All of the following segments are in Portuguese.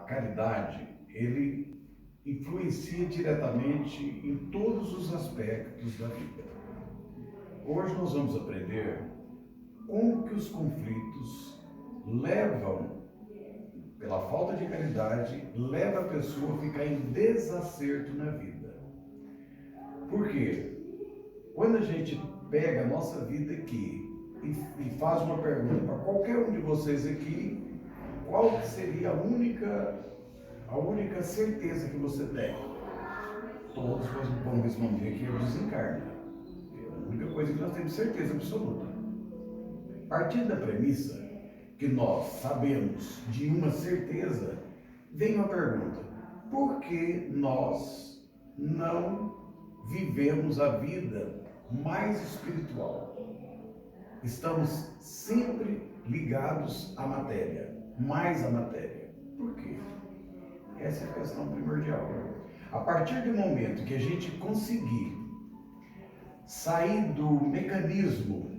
caridade, ele influencia diretamente em todos os aspectos da vida. Hoje nós vamos aprender como que os conflitos levam, pela falta de caridade, leva a pessoa a ficar em desacerto na vida. Por quê? Quando a gente pega a nossa vida aqui e faz uma pergunta para qualquer um de vocês aqui, qual seria a única certeza que você tem? Todos vão responder que é o desencarne. É a única coisa que nós temos certeza absoluta. Partindo da premissa que nós sabemos de uma certeza, vem uma pergunta: por que nós não vivemos a vida mais espiritual? Estamos sempre ligados à matéria, mais à matéria. Por quê? Essa é a questão primordial. A partir do momento que a gente conseguir sair do mecanismo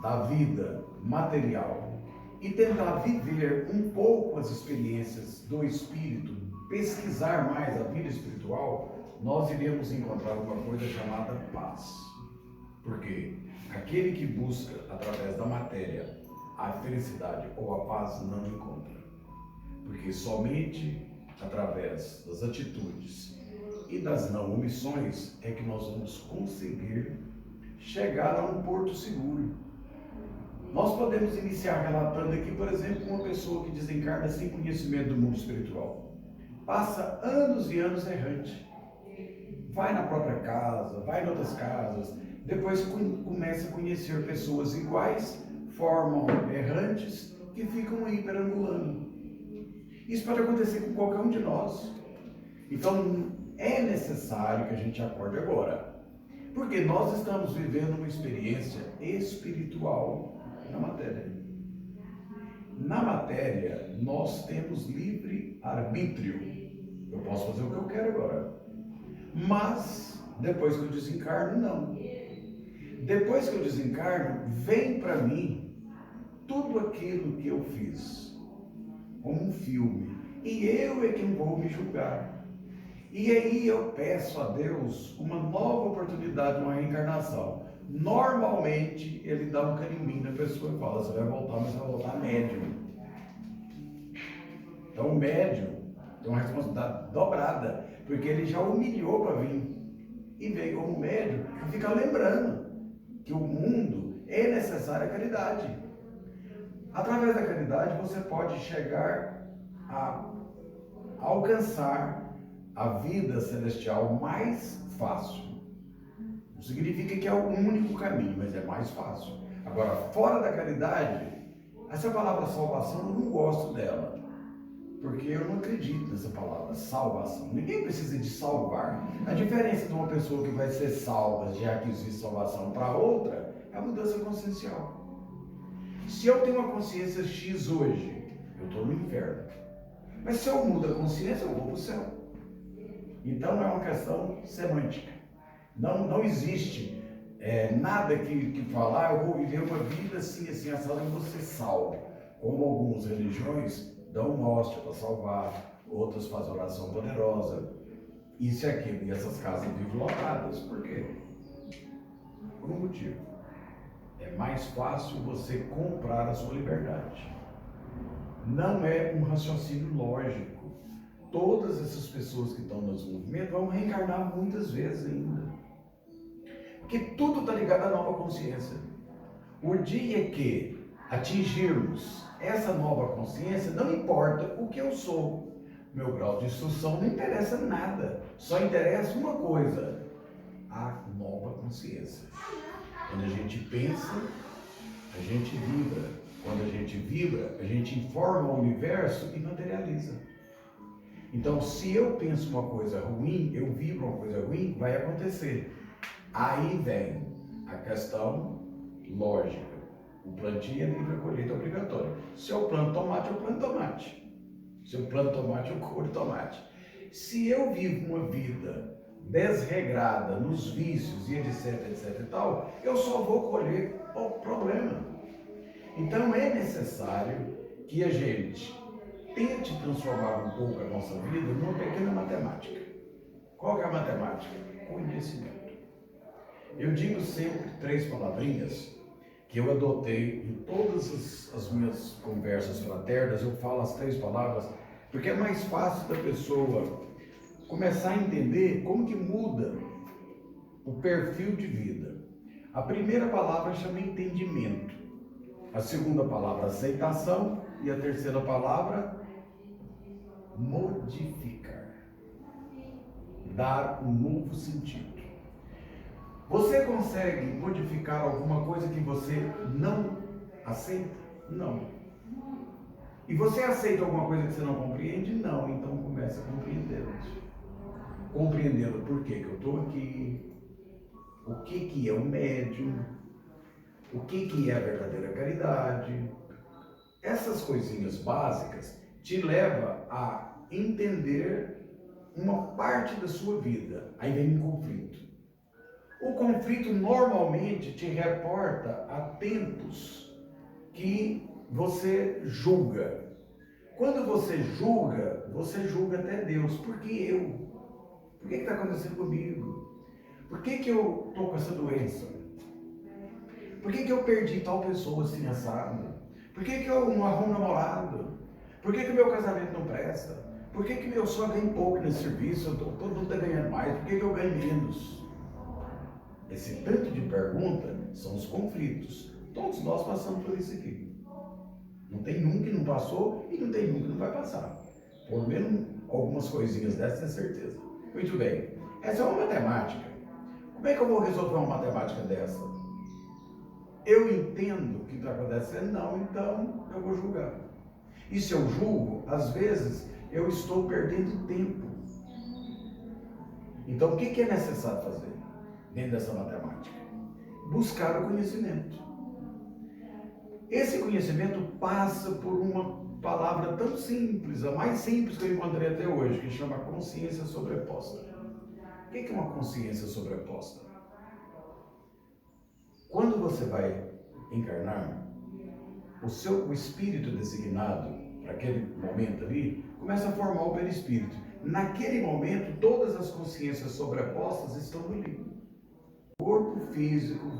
da vida material e tentar viver um pouco as experiências do espírito, pesquisar mais a vida espiritual, nós iremos encontrar uma coisa chamada paz. Porque aquele que busca através da matéria a felicidade ou a paz não encontra. Porque somente através das atitudes e das não omissões é que nós vamos conseguir chegar a um porto seguro. Nós podemos iniciar relatando aqui, por exemplo, uma pessoa que desencarna sem conhecimento do mundo espiritual. Passa anos e anos errante. Vai na própria casa, vai em outras casas, depois começa a conhecer pessoas iguais, formam errantes que ficam aí perambulando. Isso pode acontecer com qualquer um de nós. Então, é necessário que a gente acorde agora. Porque nós estamos vivendo uma experiência espiritual na matéria. Na matéria, nós temos livre arbítrio. Eu posso fazer o que eu quero agora. Mas, depois que eu desencarno, não. Depois que eu desencarno, vem para mim tudo aquilo que eu fiz, como um filme. E eu é quem vou me julgar. E aí eu peço a Deus uma nova oportunidade, uma reencarnação. Normalmente, ele dá um carimbinho na pessoa e fala: você vai voltar, mas vai voltar médium. Então, o médium tem uma responsabilidade dobrada, porque ele já humilhou para vir. E veio como médium e fica lembrando que o mundo é necessária a caridade. Através da caridade, você pode chegar a alcançar a vida celestial mais fácil. Não significa que é o único caminho, mas é mais fácil. Agora, fora da caridade, essa palavra salvação eu não gosto dela, porque eu não acredito nessa palavra salvação. Ninguém precisa de salvar. A diferença de uma pessoa que vai ser salva, já que existe salvação, para outra, é a mudança consciencial. Se eu tenho uma consciência X hoje, eu estou no inferno. Mas se eu mudo a consciência, eu vou para o céu. Então é uma questão semântica. Não existe nada que falar: eu vou viver uma vida assim, assim, assada, e vou ser salvo. Como algumas religiões dão uma hóstia para salvar, outras fazem oração poderosa, isso e aquilo. E essas casas vivem lotadas. Por quê? Por um motivo. É mais fácil você comprar a sua liberdade. Não é um raciocínio lógico. Todas essas pessoas que estão nos movimentos vão reencarnar muitas vezes ainda. Porque tudo está ligado à nova consciência. O dia que atingirmos essa nova consciência, não importa o que eu sou. Meu grau de instrução não interessa nada. Só interessa uma coisa: a nova consciência. Quando a gente pensa, a gente vibra. Quando a gente vibra, a gente informa o universo e materializa. Então, se eu penso uma coisa ruim, eu vibro uma coisa ruim, vai acontecer. Aí vem a questão lógica. O plantio é livre, a colheita é obrigatória. Se eu planto tomate, eu planto tomate. Se eu planto tomate, eu colho tomate. Se eu vivo uma vida desregrada nos vícios e etc e tal, eu só vou colher o problema. Então é necessário que a gente tente transformar um pouco a nossa vida numa pequena matemática. Qual que é a matemática? Conhecimento. Eu digo sempre 3 palavrinhas que eu adotei em todas as minhas conversas fraternas. Eu falo as 3 palavras porque é mais fácil da pessoa começar a entender como que muda o perfil de vida. A primeira palavra chama entendimento, a segunda palavra aceitação e a terceira palavra modificar, dar um novo sentido. Você consegue modificar alguma coisa que você não aceita? Não. E você aceita alguma coisa que você não compreende? Não. Então comece a compreendê-lo. Compreendendo por que eu estou aqui, o que é o médium, o que é a verdadeira caridade. Essas coisinhas básicas te levam a entender uma parte da sua vida. Aí vem um conflito. O conflito normalmente te reporta a tempos que você julga. Quando você julga até Deus. Por que eu? Por que está acontecendo comigo? Por que eu estou com essa doença? Por que eu perdi tal pessoa assim assado? Por que eu não arrumo namorado? Por que o meu casamento não presta? Por que eu só ganho pouco nesse serviço? Todo mundo está ganhando mais. Por que eu ganho menos? Esse tanto de pergunta são os conflitos. Todos nós passamos por isso aqui. Não tem um que não passou e não tem um que não vai passar. Por menos algumas coisinhas dessas, é certeza. Muito bem. Essa é uma matemática. Como é que eu vou resolver uma matemática dessa? Eu entendo o que está acontecendo? Não, então eu vou julgar. E se eu julgo, às vezes eu estou perdendo tempo. Então o que é necessário fazer dentro dessa matemática? Buscar o conhecimento. Esse conhecimento passa por uma palavra tão simples, a mais simples que eu encontrei até hoje, que chama consciência sobreposta. O que é uma consciência sobreposta? Quando você vai encarnar, o espírito designado para aquele momento ali começa a formar o perispírito. Naquele momento, todas as consciências sobrepostas estão ali. O corpo físico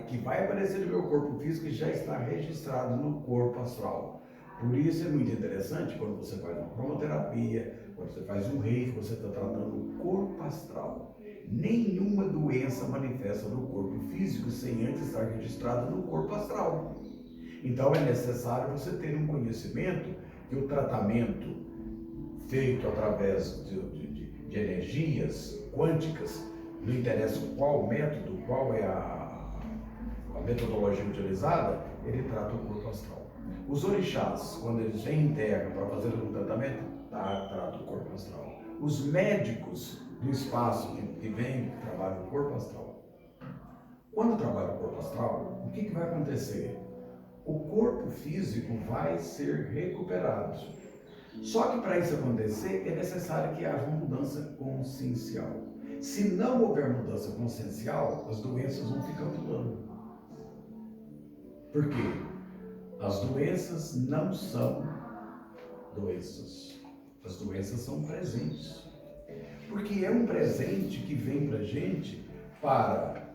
que vai aparecer no meu corpo físico já está registrado no corpo astral. Por isso é muito interessante quando você faz uma cromoterapia, quando você faz um reiki, você está tratando o corpo astral. Nenhuma doença manifesta no corpo físico sem antes estar registrada no corpo astral. Então é necessário você ter um conhecimento que o tratamento feito através de energias quânticas, não interessa qual método, qual é a metodologia utilizada, ele trata o corpo astral. Os orixás, quando eles vêm em terra para fazer um tratamento, trata o corpo astral. Os médicos do espaço que vêm trabalham o corpo astral. Quando trabalha o corpo astral, o que vai acontecer? O corpo físico vai ser recuperado. Só que para isso acontecer, é necessário que haja uma mudança consciencial. Se não houver mudança consciencial, as doenças vão ficar pulando. Por quê? As doenças não são doenças. As doenças são presentes. Porque é um presente que vem para a gente para,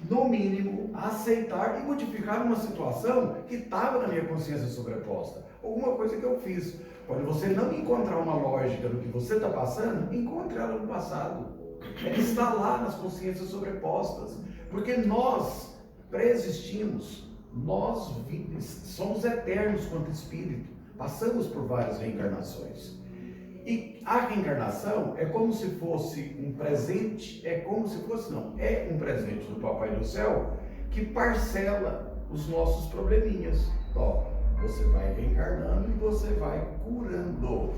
no mínimo, aceitar e modificar uma situação que estava na minha consciência sobreposta. Alguma coisa que eu fiz. Quando você não encontrar uma lógica do que você está passando, encontre ela no passado. Ela está lá nas consciências sobrepostas. Porque nós pré-existimos. Nós somos eternos quanto espírito. Passamos por várias reencarnações. E a reencarnação é como se fosse um presente, é um presente do Papai do Céu que parcela os nossos probleminhas. Ó, você vai reencarnando e você vai curando.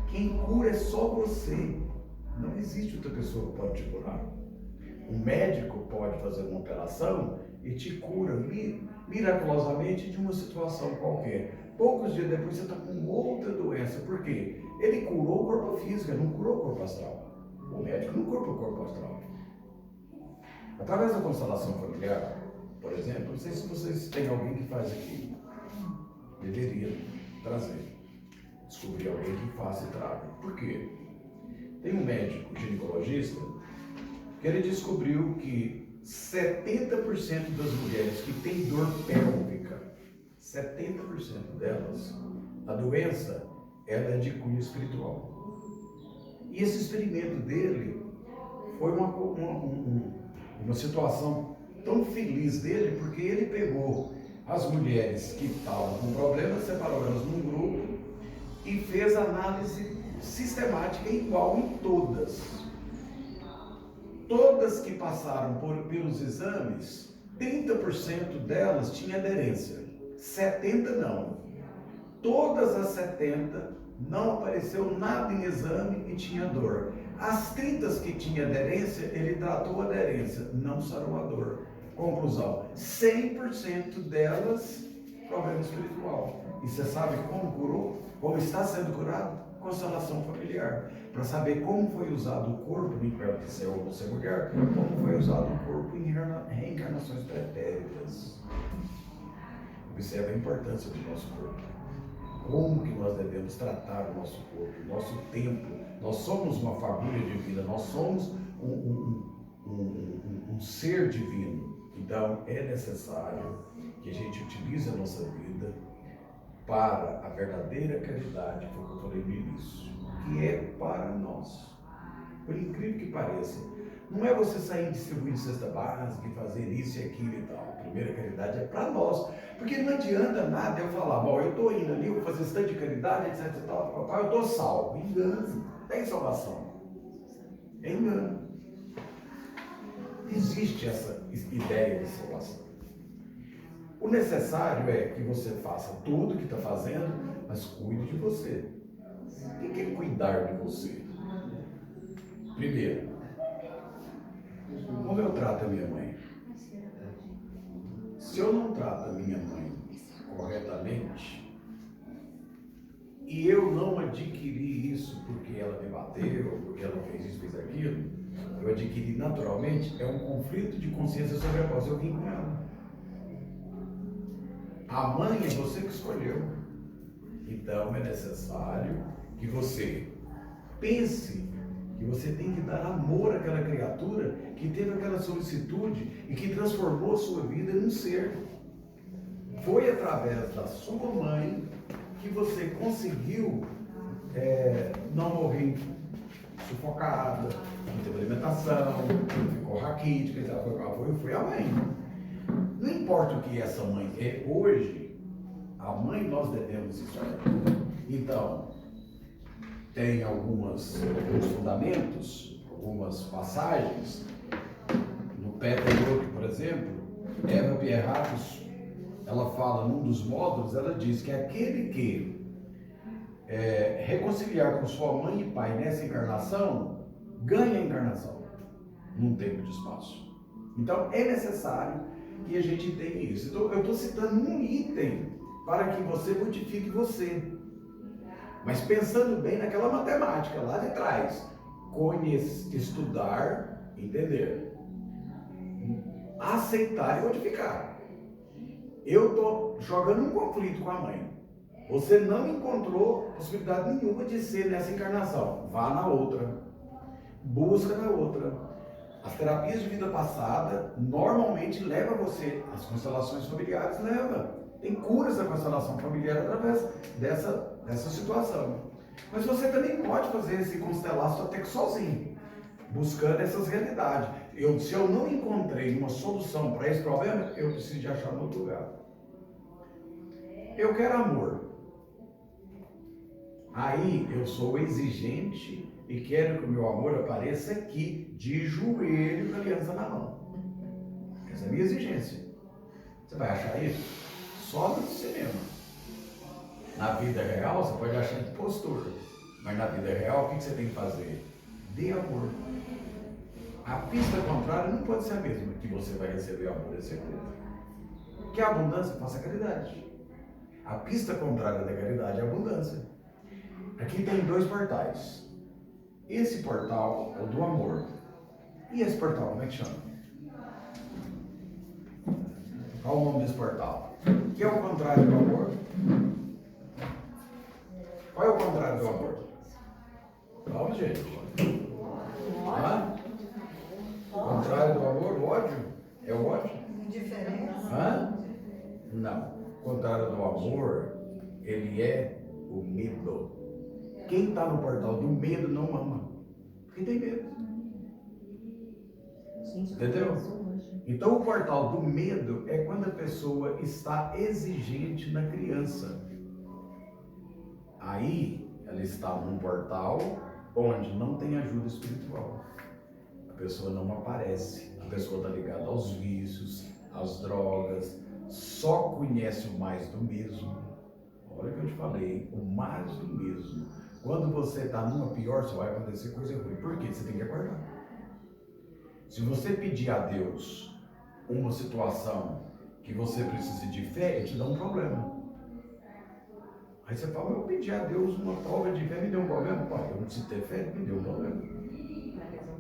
Quem cura é só você. Não existe outra pessoa que pode te curar. Um médico pode fazer uma operação e te cura miraculosamente de uma situação qualquer. Poucos dias depois você está com outra doença. Por quê? Ele curou o corpo físico, não curou o corpo astral. O médico não cura o corpo astral. Através da constelação familiar, por exemplo, não sei se vocês têm alguém que faz aqui. Deveria trazer. descobrir alguém que faça e traga. Por quê? Tem um médico ginecologista que ele descobriu que 70% das mulheres que têm dor pélvica, 70% delas, a doença ela é de cunho espiritual. E esse experimento dele foi uma situação tão feliz dele, porque ele pegou as mulheres que estavam com problemas, separou elas num grupo e fez análise sistemática igual em todas. Todas que passaram pelos exames, 30% delas tinha aderência, 70% não. Todas as 70 não apareceu nada em exame e tinha dor. As 30 que tinha aderência, ele tratou a aderência, não sarou a dor. Conclusão, 100% delas, problema espiritual. E você sabe como curou? Como está sendo curado? Constelação familiar. Para saber como foi usado o corpo, em perto de ser homem ou ser mulher, como foi usado o corpo em reencarnações pretéritas. Observe a importância do nosso corpo. Como que nós devemos tratar o nosso corpo, o nosso tempo. Nós somos uma fagulha divina, nós somos um ser divino. Então é necessário que a gente utilize a nossa vida para a verdadeira caridade, foi o que eu falei no início, que é para nós. Por incrível que pareça, não é você sair distribuindo cesta básica e fazer isso e aquilo e tal. A primeira caridade é para nós. Porque não adianta nada eu falar, bom, eu estou indo ali, vou fazer esse tanto de caridade, etc e tal, papai, eu estou salvo. Engano. Tem salvação. É engano. Não existe essa ideia de salvação. O necessário é que você faça tudo o que está fazendo, mas cuide de você. O que é cuidar de você? Primeiro, como eu trato a minha mãe? Se eu não trato a minha mãe corretamente, e eu não adquiri isso porque ela me bateu, porque ela fez isso, fez aquilo, eu adquiri naturalmente, é um conflito de consciência sobre a qual eu vim com ela. A mãe é você que escolheu. Então é necessário que você pense que você tem que dar amor àquela criatura que teve aquela solicitude e que transformou a sua vida num ser. Foi através da sua mãe que você conseguiu não morrer sufocada, não teve alimentação, não ficou raquítica, foi a mãe. Não importa o que essa mãe é hoje, a mãe nós devemos estar. Então, tem alguns fundamentos, algumas passagens. No Peter Brook, por exemplo, Eva Pierratos, ela fala num dos módulos, ela diz que aquele que reconciliar com sua mãe e pai nessa encarnação, ganha a encarnação num tempo de espaço. Então é necessário que a gente tenha isso. Então eu estou citando um item para que você modifique você. Mas pensando bem naquela matemática lá de trás. Conhecer, estudar, entender. Aceitar e modificar. Eu estou jogando um conflito com a mãe. Você não encontrou possibilidade nenhuma de ser nessa encarnação. Vá na outra. Busca na outra. As terapias de vida passada normalmente levam você, as constelações familiares levam. Tem curas da constelação familiar através dessa situação. Mas você também pode fazer esse constelar até que sozinho, buscando essas realidades. Se eu não encontrei uma solução para esse problema, eu preciso de achar em outro lugar. Eu quero amor. Aí eu sou exigente e quero que o meu amor apareça aqui, de joelho, com a aliança na mão. Essa é a minha exigência. Você vai achar isso? Só no cinema. Na vida real, você pode achar de postura. Mas na vida real, o que você tem que fazer? Dê amor. A pista contrária não pode ser a mesma, que você vai receber amor e certeza. Que a abundância faça caridade. A pista contrária da caridade é a abundância. Aqui tem dois portais. Esse portal é o do amor. E esse portal, como é que chama? Qual o nome desse portal? Que é o contrário do amor? Qual é o contrário do amor? Vamos, gente. Hã? O contrário do amor, o ódio? É o ódio? Indiferença? Hã? Não. O contrário do amor, ele é o medo. Quem está no portal do medo não ama. Porque tem medo. Entendeu? Então o portal do medo é quando a pessoa está exigente na criança. Aí ela está num portal onde não tem ajuda espiritual. A pessoa não aparece. A pessoa está ligada aos vícios, às drogas, só conhece o mais do mesmo. Olha o que eu te falei, o mais do mesmo. Quando você está numa pior, só vai acontecer coisa ruim. Por quê? Você tem que acordar. Se você pedir a Deus uma situação que você precise de fé, ele te dá um problema. Aí você fala, eu pedi a Deus uma prova de fé, me deu um problema. Pô, eu não preciso ter fé, me deu um problema.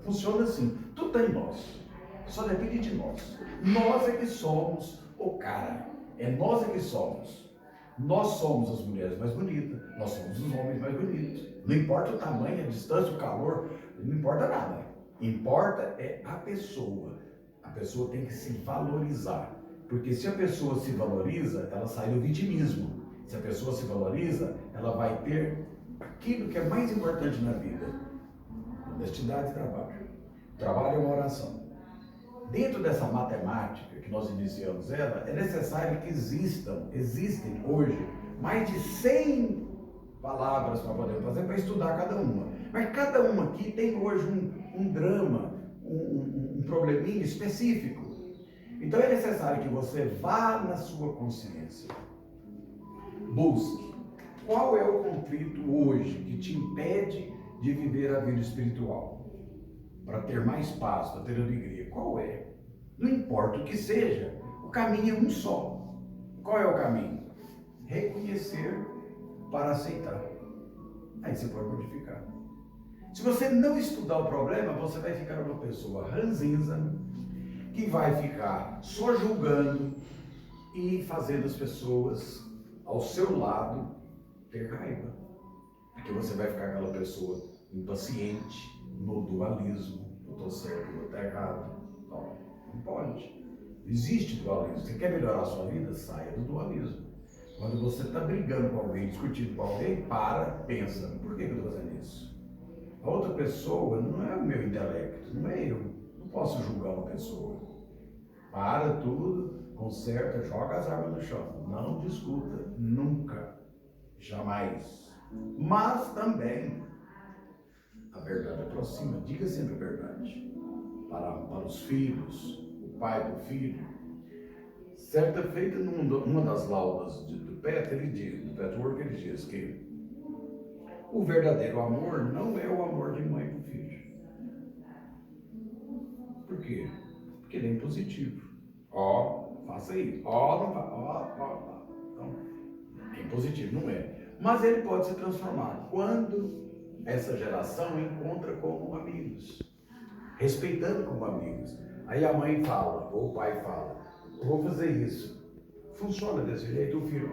Funciona assim, tudo está em nós, só depende de nós. Nós é que somos o cara, é nós é que somos. Nós somos as mulheres mais bonitas, nós somos os homens mais bonitos. Não importa o tamanho, a distância, o calor, não importa nada. Importa é a pessoa. A pessoa tem que se valorizar. Porque se a pessoa se valoriza, ela sai do vitimismo. Se a pessoa se valoriza, ela vai ter aquilo que é mais importante na vida: honestidade e trabalho. Trabalho é uma oração. Dentro dessa matemática que nós iniciamos ela, é necessário que existem hoje mais de 100 palavras para poder fazer, para estudar cada uma. Mas cada uma aqui tem hoje um drama, um probleminha específico. Então é necessário que você vá na sua consciência. Busque. Qual é o conflito hoje que te impede de viver a vida espiritual? Para ter mais paz, para ter alegria. Qual é? Não importa o que seja, o caminho é um só. Qual é o caminho? Reconhecer para aceitar. Aí você pode modificar. Se você não estudar o problema, você vai ficar uma pessoa ranzinza, que vai ficar só julgando e fazendo as pessoas ao seu lado ter raiva. Porque você vai ficar aquela pessoa impaciente, no dualismo. Eu estou certo, eu estou errado. Não pode. Existe dualismo. Você quer melhorar a sua vida? Saia do dualismo. Quando você está brigando com alguém, discutindo com alguém, pensa, por que eu estou fazendo isso? A outra pessoa não é o meu intelecto, não é eu. Não posso julgar uma pessoa. Para tudo, conserta, joga as armas no chão. Não discuta, nunca, jamais. Mas também, a verdade aproxima, diga sempre a verdade. Para os filhos, o pai do filho. Certa feita, numa das laudas do Petwork, ele diz que o verdadeiro amor não é o amor de mãe para o filho. Por quê? Porque ele é impositivo. Faça isso. Não faça. Então, é impositivo, não é. Mas ele pode se transformar quando essa geração encontra como amigos, respeitando como amigos. Aí a mãe fala, ou o pai fala, eu vou fazer isso. Funciona desse jeito, o filho,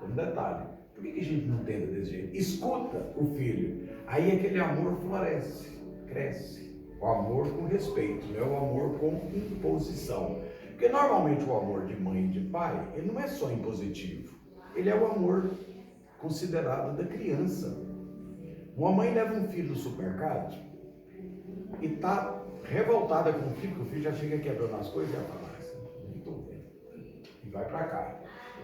um detalhe. Por que a gente não tenta desse jeito? Escuta o filho. Aí aquele amor floresce, cresce. O amor com respeito, não é o amor com imposição. Porque normalmente o amor de mãe e de pai, ele não é só impositivo. Ele é o amor considerado da criança. Uma mãe leva um filho no supermercado e está revoltada com o filho, porque o filho já chega quebrando as coisas e ela fala, não estou vendo. E vai para cá.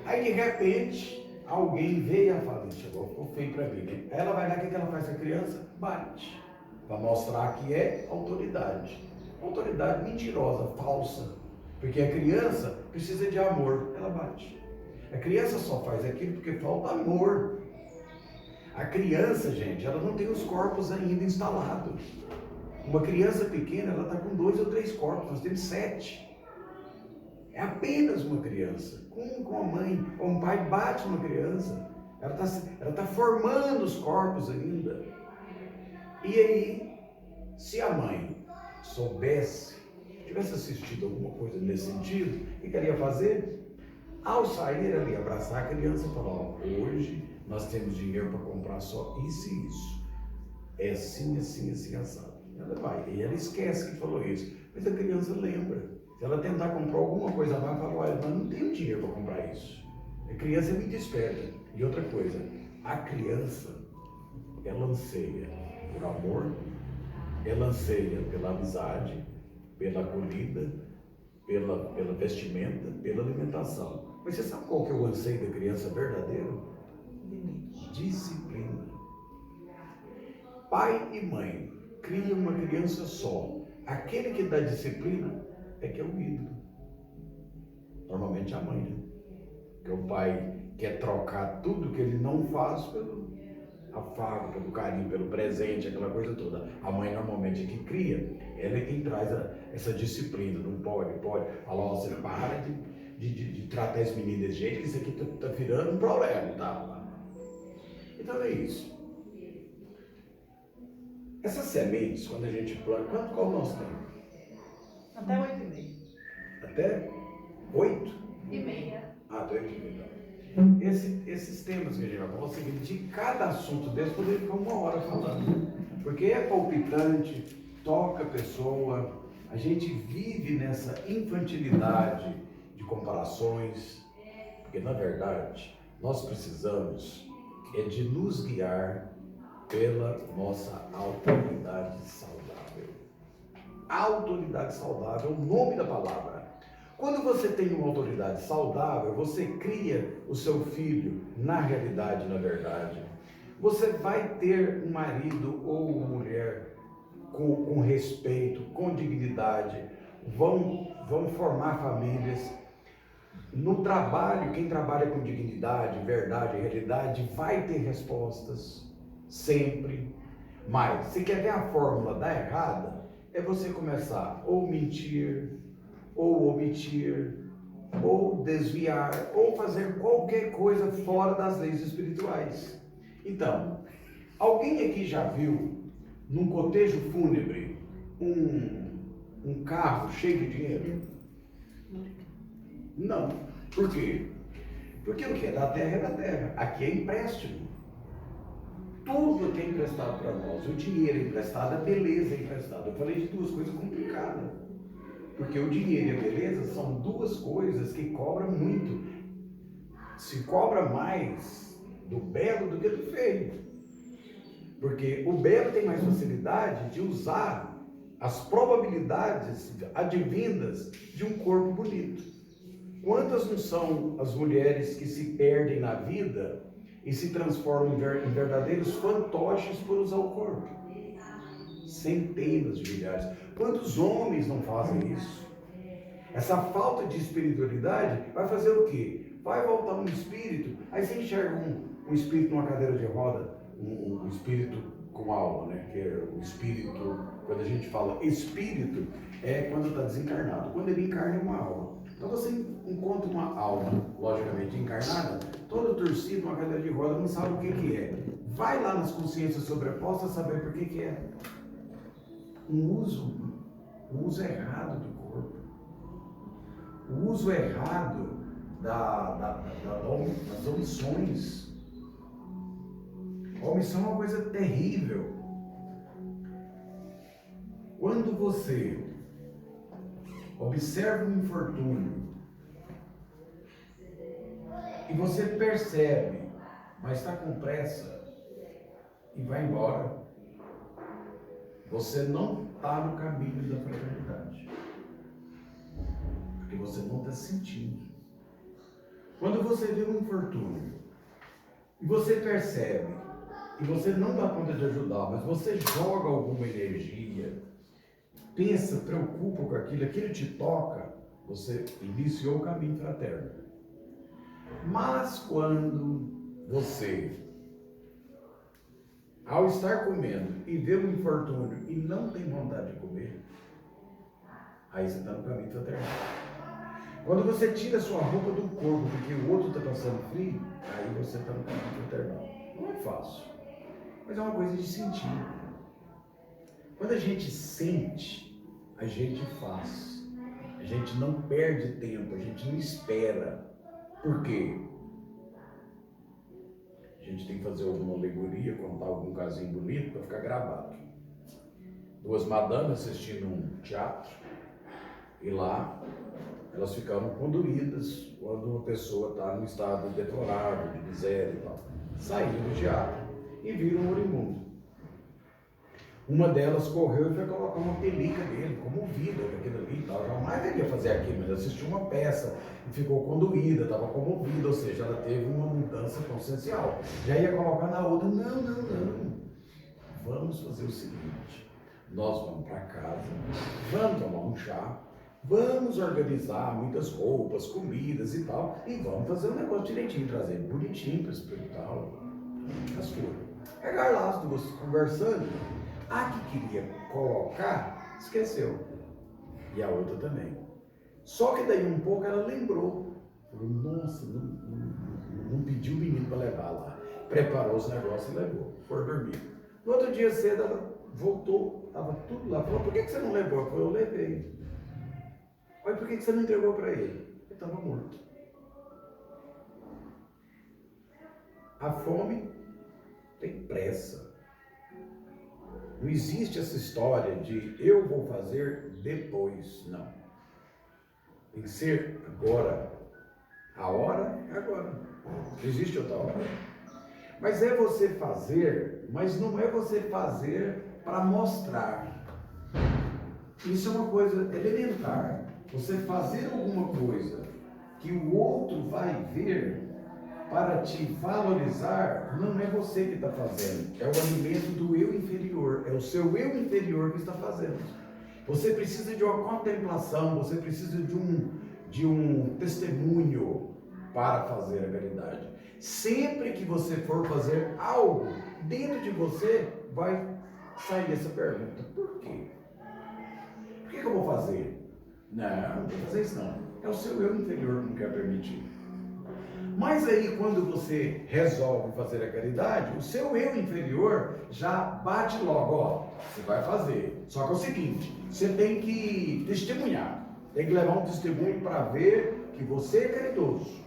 Aí de repente, alguém vê e ela fala, ficou feio para mim, né? Aí ela vai lá, o que ela faz com a criança? Bate. Para mostrar que é autoridade. Autoridade mentirosa, falsa. Porque a criança precisa de amor, ela bate. A criança só faz aquilo porque falta amor. A criança, gente, ela não tem os corpos ainda instalados. Uma criança pequena, ela está com 2 ou 3 corpos, nós temos 7. É apenas uma criança. Com a mãe, ou um pai bate uma criança, ela está formando os corpos ainda. E aí, se a mãe soubesse, tivesse assistido alguma coisa nesse sentido, o que ela ia fazer? Ao sair, ela ia abraçar a criança e falar, hoje nós temos dinheiro para comprar só isso e isso. É assim, assim, assim, assado. Ela vai, e ela esquece que falou isso. Mas a criança lembra. Se ela tentar comprar alguma coisa lá, ela fala, olha, mas não tenho dinheiro para comprar isso. A criança é muito esperta. E outra coisa, a criança, ela anseia por amor, ela anseia pela amizade, pela acolhida, pela vestimenta, pela alimentação. Mas você sabe qual que é o anseio da criança verdadeiro? Disciplina. Pai e mãe criam uma criança só. Aquele que dá disciplina é que é o ídolo. Normalmente a mãe, né? Porque o pai quer trocar tudo que ele não faz pelo afago, pelo carinho, pelo presente, aquela coisa toda. A mãe normalmente é que cria, ela é quem traz essa disciplina. Não pode. Fala, você para de tratar esse menino desse jeito, que isso aqui tá virando um problema, tá? Então é isso. Essas sementes, quando a gente planta, qual nós temos? Até 8h30. Até 8h30. Até 8h30. Esses temas que a gente vai falar, é o seguinte, de cada assunto desse, poderia ficar 1 hora falando. Porque é palpitante, toca a pessoa, a gente vive nessa infantilidade de comparações, porque na verdade, nós precisamos de nos guiar pela nossa autoridade saudável. Autoridade saudável é o nome da palavra. Quando você tem uma autoridade saudável, você cria o seu filho na realidade, na verdade. Você vai ter um marido ou uma mulher com respeito, com dignidade, vão formar famílias. No trabalho, quem trabalha com dignidade, verdade, realidade, vai ter respostas, sempre. Mas, se quer ver a fórmula da errada, é você começar ou mentir, ou omitir, ou desviar, ou fazer qualquer coisa fora das leis espirituais. Então, alguém aqui já viu, num cotejo fúnebre, um carro cheio de dinheiro? Não. Por quê? Porque o que é da terra é da terra. Aqui é empréstimo. Tudo que é emprestado para nós. O dinheiro é emprestado, a beleza é emprestada. Eu falei de duas coisas complicadas. Porque o dinheiro e a beleza são duas coisas que cobram muito. Se cobra mais do belo do que do feio. Porque o belo tem mais facilidade de usar as probabilidades advindas de um corpo bonito. Quantas não são as mulheres que se perdem na vida e se transformam em verdadeiros fantoches por usar o corpo? Centenas de milhares. Quantos homens não fazem isso? Essa falta de espiritualidade vai fazer o quê? Vai voltar um espírito, aí você enxerga um espírito numa cadeira de roda, um espírito com alma, né? Que é o espírito, quando a gente fala espírito, é quando está desencarnado. Quando ele encarna é uma alma. Então você encontra uma alma, logicamente encarnada, todo torcido numa cadeira de roda, não sabe o que é. Vai lá nas consciências sobrepostas saber por que é. Um uso errado do corpo. O uso errado das omissões. A omissão é uma coisa terrível. Quando você observa um infortúnio e você percebe, mas está com pressa e vai embora, você não está no caminho da fraternidade, porque você não está sentindo. Quando você vê um infortúnio e você percebe e você não dá conta de ajudar, mas você joga alguma energia, pensa, preocupa com aquilo te toca, você iniciou o caminho fraterno. Mas quando você, ao estar comendo e vê um infortúnio e não tem vontade de comer, aí você está no caminho fraterno. Quando você tira sua roupa do corpo porque o outro está passando frio, aí você está no caminho fraternal. Não é fácil, mas é uma coisa de sentir. Quando a gente sente, a gente faz. A gente não perde tempo, a gente não espera. Por quê? A gente tem que fazer alguma alegoria, contar algum casinho bonito para ficar gravado. Duas madames assistindo um teatro e lá elas ficaram condoídas quando uma pessoa está num estado deplorável, de miséria e tal. Saíram do teatro e viram um moribundo. Uma delas correu e foi colocar uma pelica nele, comovida com aquilo ali e tal. Ela jamais iria fazer aquilo, mas assistiu uma peça e ficou condoída, estava comovida, ou seja, ela teve uma mudança consciencial. Já ia colocar na outra, não. Vamos fazer o seguinte, nós vamos para casa, vamos tomar um chá, vamos organizar muitas roupas, comidas e tal, e vamos fazer um negócio direitinho, trazer bonitinho para esse tal. As foram. Pegar lá as duas conversando. A que queria colocar, esqueceu. E a outra também. Só que daí um pouco ela lembrou. Falou, nossa, não pediu o menino para levar lá. Preparou os negócios e levou. Foi dormir. No outro dia cedo ela voltou, estava tudo lá. Falou, por que você não levou? Eu falei, eu levei. Olha, por que você não entregou para ele? Ele estava morto. A fome tem pressa. Não existe essa história de eu vou fazer depois, não. Tem que ser agora. A hora é agora. Não existe outra hora. Mas é você fazer, mas não é você fazer para mostrar. Isso é uma coisa elementar. Você fazer alguma coisa que o outro vai ver para te valorizar, não é você que está fazendo, é o alimento do eu inferior, é o seu eu inferior que está fazendo. Você precisa de uma contemplação, você precisa de um testemunho para fazer a caridade. Sempre que você for fazer algo, dentro de você vai sair essa pergunta: por quê? Por que eu vou fazer? Não vou fazer isso não. É o seu eu inferior que não quer permitir. Mas aí quando você resolve fazer a caridade, o seu eu inferior já bate logo, ó, você vai fazer. Só que é o seguinte, você tem que testemunhar, tem que levar um testemunho para ver que você é caridoso.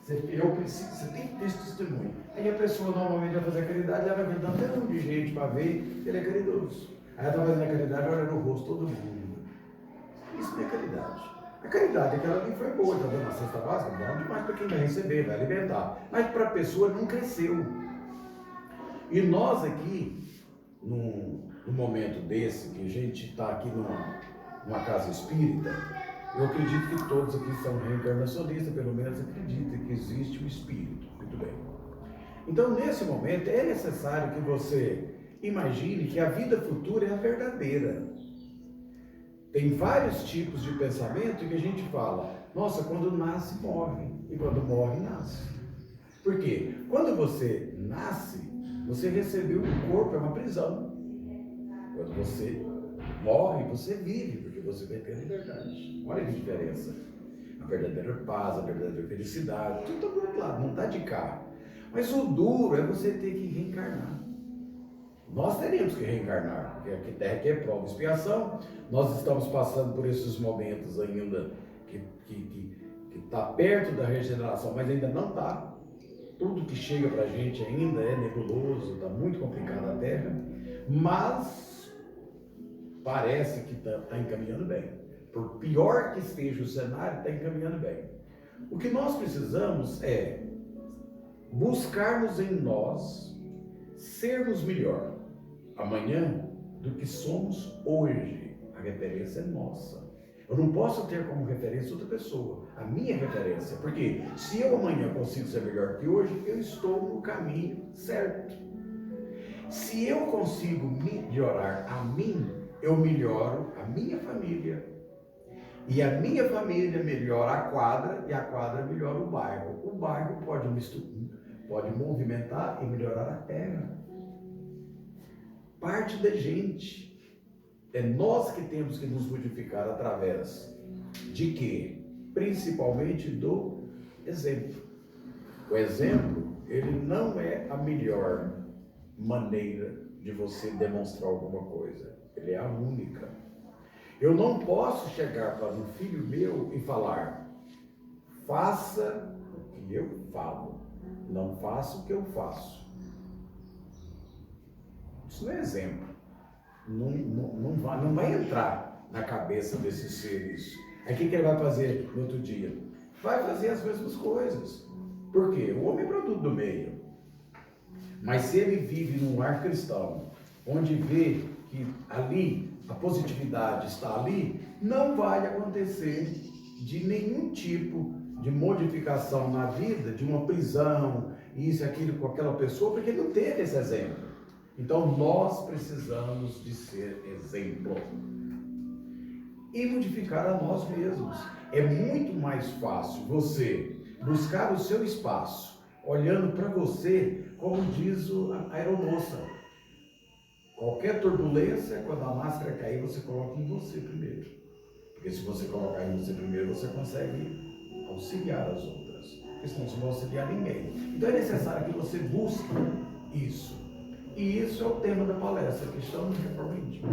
Você tem que ter esse testemunho. Aí a pessoa normalmente vai fazer a caridade, ela vai ver tanto de gente para ver que ele é caridoso. Aí ela está fazendo a caridade, olha no rosto todo mundo. Isso não é caridade. A caridade, aquela ali foi boa, está dando uma cesta básica, bom demais para quem vai receber, vai alimentar. Mas para a pessoa não cresceu. E nós aqui, num momento desse, que a gente está aqui numa casa espírita, eu acredito que todos aqui são reencarnacionistas, pelo menos acreditam que existe um espírito. Muito bem. Então, nesse momento, é necessário que você imagine que a vida futura é a verdadeira. Tem vários tipos de pensamento que a gente fala, nossa, quando nasce, morre, e quando morre, nasce. Por quê? Quando você nasce, você recebeu um corpo, é uma prisão. Quando você morre, você vive, porque você vai ter a liberdade. Olha que diferença. A verdadeira paz, a verdadeira felicidade, tudo está do outro lado, não está de cá. Mas o duro é você ter que reencarnar. Nós teremos que reencarnar, porque aqui terra que é prova e expiação. Nós estamos passando por esses momentos ainda que está perto da regeneração, mas ainda não está. Tudo que chega para a gente ainda é nebuloso, está muito complicada a Terra, mas parece que está encaminhando bem. Por pior que esteja o cenário, está encaminhando bem. O que nós precisamos é buscarmos em nós sermos melhor amanhã do que somos hoje. A referência é nossa. Eu não posso ter como referência outra pessoa, a minha referência, porque se eu amanhã consigo ser melhor que hoje, eu estou no caminho certo. Se eu consigo melhorar a mim, eu melhoro a minha família. E a minha família melhora a quadra, e a quadra melhora o bairro. O bairro pode movimentar e melhorar a terra. Parte da gente. É nós que temos que nos modificar através de quê? Principalmente do exemplo. O exemplo, ele não é a melhor maneira de você demonstrar alguma coisa. Ele é a única. Eu não posso chegar para um filho meu e falar, faça o que eu falo. Não faça o que eu faço. Isso não é exemplo. Não vai entrar na cabeça desses seres. Aí o que ele vai fazer no outro dia? Vai fazer as mesmas coisas. Por quê? O homem é produto do meio. Mas se ele vive num lar cristão, onde vê que ali a positividade está ali, não vai acontecer de nenhum tipo de modificação na vida, de uma prisão, isso e aquilo com aquela pessoa, porque ele não teve esse exemplo. Então nós precisamos de ser exemplo e modificar a nós mesmos. É muito mais fácil você buscar o seu espaço, olhando para você, como diz a aeromoça. Qualquer turbulência, quando a máscara cair, você coloca em você primeiro. Porque se você colocar em você primeiro, você consegue auxiliar as outras. Porque senão você não vai auxiliar ninguém. Então é necessário que você busque isso. E isso é o tema da palestra, questão de reforma íntima.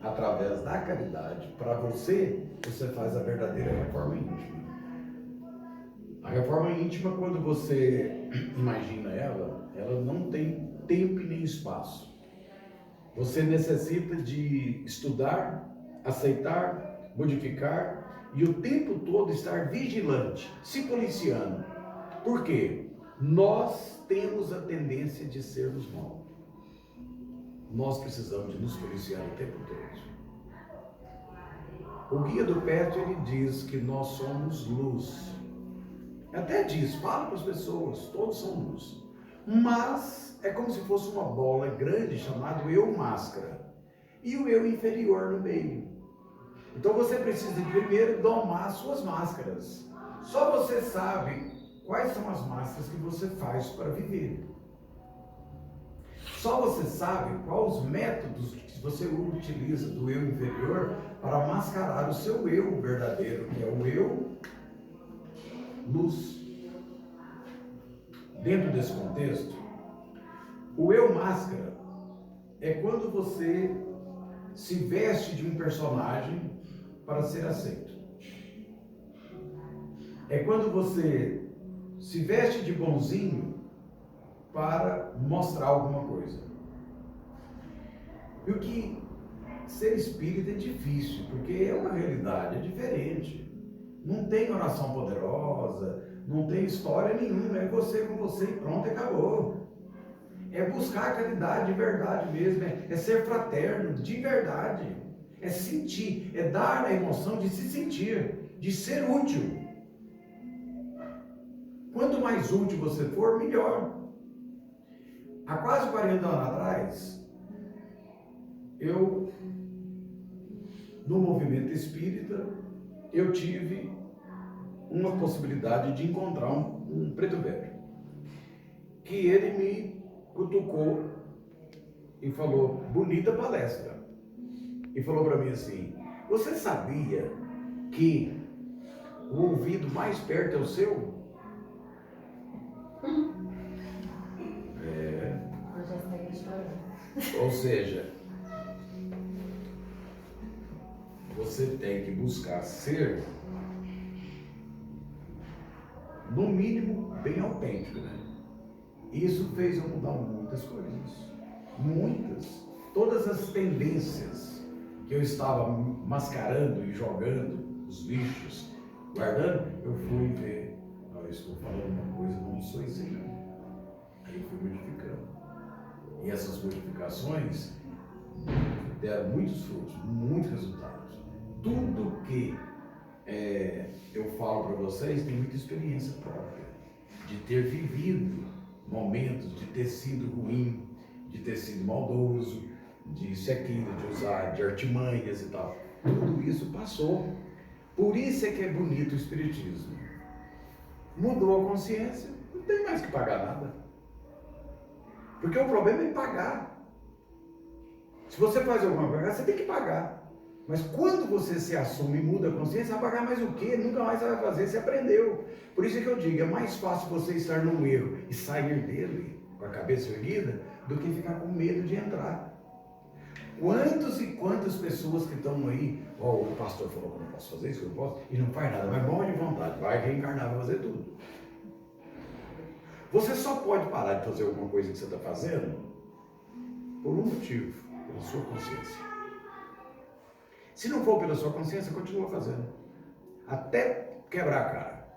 Através da caridade, para você faz a verdadeira reforma íntima. A reforma íntima, quando você imagina ela não tem tempo e nem espaço. Você necessita de estudar, aceitar, modificar e o tempo todo estar vigilante, se policiando. Por quê? Nós temos a tendência de sermos maus. Nós precisamos de nos policiar o tempo todo. O guia do Pet, ele diz que nós somos luz. Até diz, fala para as pessoas, todos são luz. Mas é como se fosse uma bola grande chamada eu máscara. E o eu inferior no meio. Então você precisa de primeiro domar as suas máscaras. Só você sabe quais são as máscaras que você faz para viver. Só você sabe quais os métodos que você utiliza do eu inferior para mascarar o seu eu verdadeiro, que é o eu luz. Dentro desse contexto, o eu máscara é quando você se veste de um personagem para ser aceito. É quando você se veste de bonzinho para mostrar alguma coisa. E o que ser espírita é difícil, porque é uma realidade, é diferente. Não tem oração poderosa, não tem história nenhuma, é você com você e pronto, acabou. É buscar a caridade de verdade mesmo, é ser fraterno de verdade, é sentir, é dar a emoção de se sentir, de ser útil. Quanto mais útil você for, melhor. Há quase 40 anos atrás, no movimento espírita, eu tive uma possibilidade de encontrar um preto velho, que ele me cutucou e falou, bonita palestra, e falou para mim assim, você sabia que o ouvido mais perto é o seu? Ou seja, você tem que buscar ser, no mínimo, bem autêntico, né? Isso fez eu mudar muitas coisas. Muitas. Todas as tendências que eu estava mascarando e jogando, os lixos, guardando, eu fui ver. Eu estou falando uma coisa, não sou assim, não. Aí eu fui modificando. E essas modificações deram muitos frutos, muitos resultados. Tudo que eu falo para vocês tem muita experiência própria, de ter vivido momentos, de ter sido ruim, de ter sido maldoso, de isso e aquilo, de usar de artimanhas e tal. Tudo isso passou. Por isso é que é bonito o Espiritismo. Mudou a consciência, não tem mais que pagar nada. Porque o problema é pagar. Se você faz alguma coisa, você tem que pagar. Mas quando você se assume e muda a consciência, vai pagar mais o quê? Nunca mais você vai fazer, você aprendeu. Por isso é que eu digo, é mais fácil você estar num erro e sair dele com a cabeça erguida, do que ficar com medo de entrar. Quantas e quantas pessoas que estão aí, o pastor falou que eu não posso fazer isso, que eu não posso, e não faz nada, mas bom de vontade, vai reencarnar, vai fazer tudo. Você só pode parar de fazer alguma coisa que você está fazendo por um motivo, pela sua consciência. Se não for pela sua consciência, continua fazendo. Até quebrar a cara.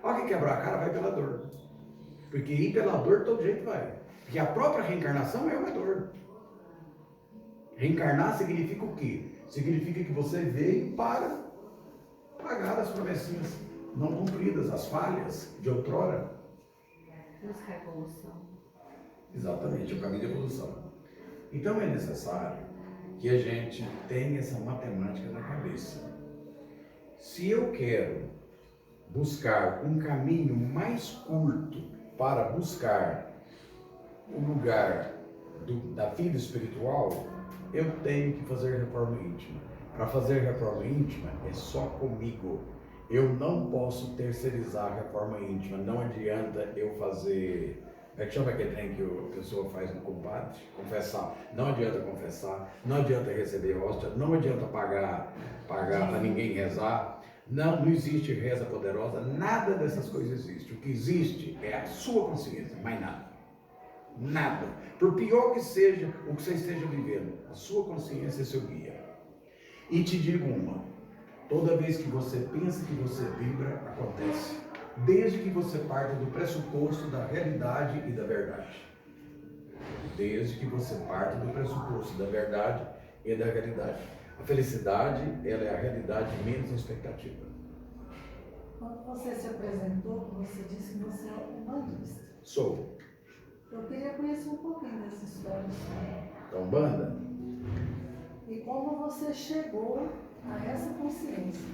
A hora que quebrar a cara, vai pela dor. Porque ir pela dor, todo jeito vai. Porque a própria reencarnação é uma dor. Reencarnar significa o quê? Significa que você veio para pagar as promessinhas não cumpridas, as falhas de outrora. Buscar a evolução. Exatamente, o caminho de evolução. Então é necessário que a gente tenha essa matemática na cabeça. Se eu quero buscar um caminho mais curto para buscar o lugar da vida espiritual, eu tenho que fazer reforma íntima. Para fazer reforma íntima é só comigo. Eu não posso terceirizar a reforma íntima. Não adianta eu fazer... Como é que chama aquele trem que a pessoa faz no compadre? Confessar. Não adianta confessar, não adianta receber hóstia, não adianta pagar para ninguém rezar. Não existe reza poderosa, nada dessas coisas existe. O que existe é a sua consciência, mais nada. Nada. Por pior que seja o que você esteja vivendo, a sua consciência é seu guia. E te digo uma, toda vez que você pensa que você vibra, acontece. Desde que você parte do pressuposto da realidade e da verdade. Desde que você parte do pressuposto da verdade e da realidade. A felicidade, ela é a realidade menos a expectativa. Quando você se apresentou, você disse que você é um bandista. Sou. Eu queria conhecer um pouquinho dessa história. Da Umbanda? E como você chegou a essa consciência.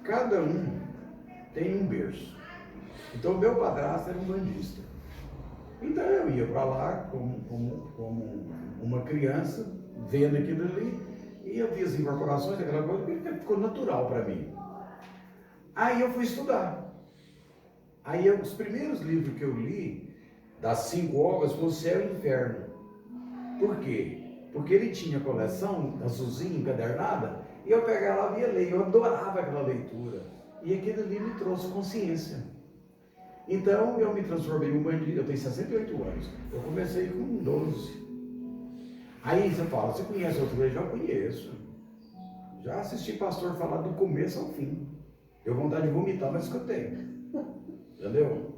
Cada um tem um berço. Então, o meu padrasto era um bandista. Então, eu ia para lá como uma criança, vendo aquilo ali, e eu via as incorporações, aquela coisa, e ficou natural para mim. Aí eu fui estudar. Aí os primeiros livros que eu li, das 5 obras, foi O Céu e o Inferno. Por quê? Porque ele tinha coleção, azulzinha, encadernada, e eu pegava lá e ia ler. Eu adorava aquela leitura. E aquele ali me trouxe consciência. Então eu me transformei em um bandido. Eu tenho 68 anos. Eu comecei com 12. Aí você fala, você conhece outra religião? Eu conheço. Já assisti pastor falar do começo ao fim. Deu vontade de vomitar, mas escutei. Entendeu?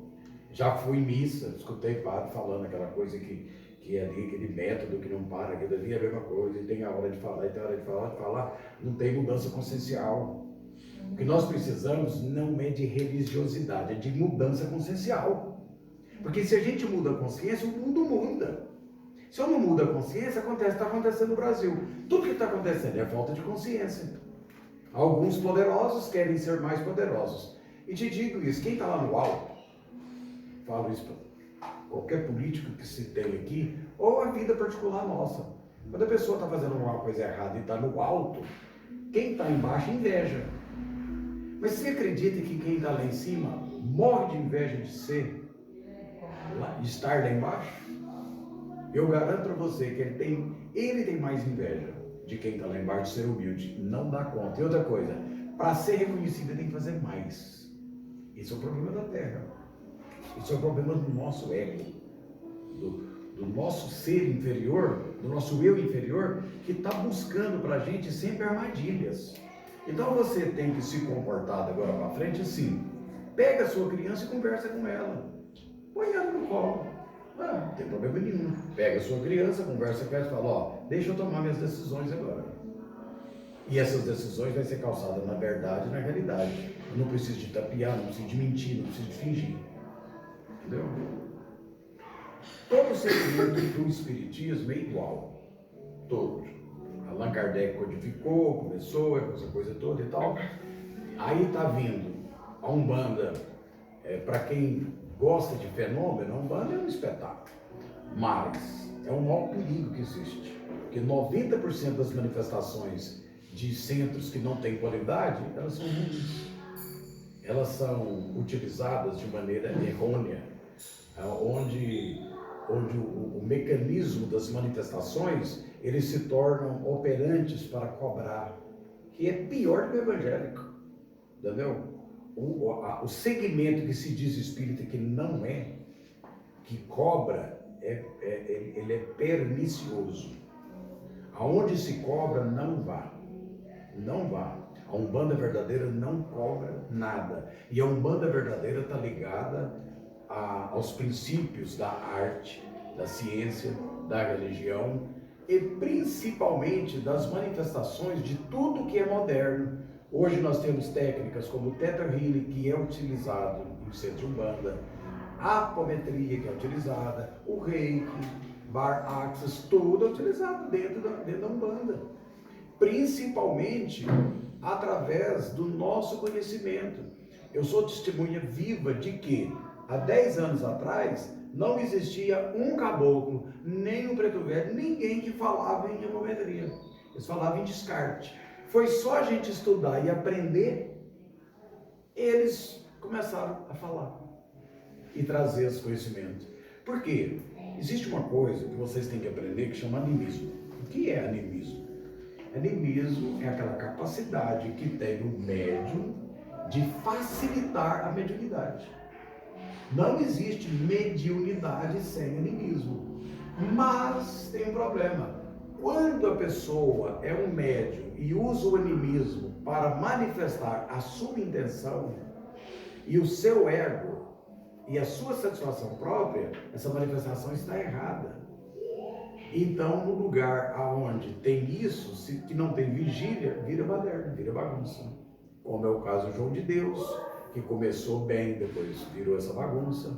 Já fui em missa, escutei padre falando aquela coisa que é ali, aquele método que não para, aquilo ali é a mesma coisa, e tem a hora de falar, e tem a hora de falar, não tem mudança consciencial. O que nós precisamos não é de religiosidade, é de mudança consciencial. Porque se a gente muda a consciência, o mundo muda. Se eu não mudo a consciência, está acontecendo no Brasil. Tudo que está acontecendo é falta de consciência. Alguns poderosos querem ser mais poderosos. E te digo isso, quem está lá no alto, falo isso para qualquer político que se tem aqui, ou a vida particular nossa. Quando a pessoa está fazendo uma coisa errada e está no alto, quem está embaixo inveja. Mas você acredita que quem está lá em cima morre de inveja de estar lá embaixo? Eu garanto para você que ele tem mais inveja de quem está lá embaixo de ser humilde. Não dá conta. E outra coisa, para ser reconhecido ele tem que fazer mais. Esse é o problema da Terra. Esse é o problema do nosso ego, do nosso ser inferior, do nosso eu inferior, que está buscando para a gente sempre armadilhas. Então você tem que se comportar de agora para frente assim. Pega a sua criança e conversa com ela. Põe ela no colo. Não tem problema nenhum. Pega a sua criança, conversa com ela e fala, deixa eu tomar minhas decisões agora. E essas decisões vão ser calçadas na verdade e na realidade. Eu não preciso de tapiar, não preciso de mentir, não preciso de fingir. Entendeu? Todo segmento do espiritismo é igual. Todo. Allan Kardec codificou, começou, essa coisa toda e tal. Aí está vindo a Umbanda, para quem gosta de fenômeno, a Umbanda é um espetáculo. Mas é o maior perigo que existe. Porque 90% das manifestações de centros que não têm qualidade, elas são ruins. Elas são utilizadas de maneira errônea, onde o mecanismo das manifestações, eles se tornam operantes para cobrar, que é pior do que o evangélico, entendeu? o segmento que se diz espírita que não é, que cobra, ele é pernicioso. Aonde se cobra, não vá. Não vá. A Umbanda verdadeira não cobra nada. E a Umbanda verdadeira está ligada aos princípios da arte, da ciência, da religião e principalmente das manifestações de tudo que é moderno. Hoje nós temos técnicas como o Theta Healing, que é utilizado no centro de Umbanda, a apometria, que é utilizada, o Reiki, Bar Access, tudo é utilizado dentro da Umbanda. Principalmente através do nosso conhecimento. Eu sou testemunha viva de que há 10 anos atrás não existia um caboclo, nem um preto velho, ninguém que falava em apometria. Eles falavam em descarte. Foi só a gente estudar e aprender, eles começaram a falar e trazer esse conhecimento. Por quê? Existe uma coisa que vocês têm que aprender que chama animismo. O que é animismo? Animismo é aquela capacidade que tem o médium de facilitar a mediunidade. Não existe mediunidade sem animismo. Mas tem um problema. Quando a pessoa é um médium e usa o animismo para manifestar a sua intenção e o seu ego e a sua satisfação própria, essa manifestação está errada. Então, no lugar onde tem isso, que não tem vigília, vira baderna, vira bagunça. Como é o caso do João de Deus, que começou bem, depois virou essa bagunça.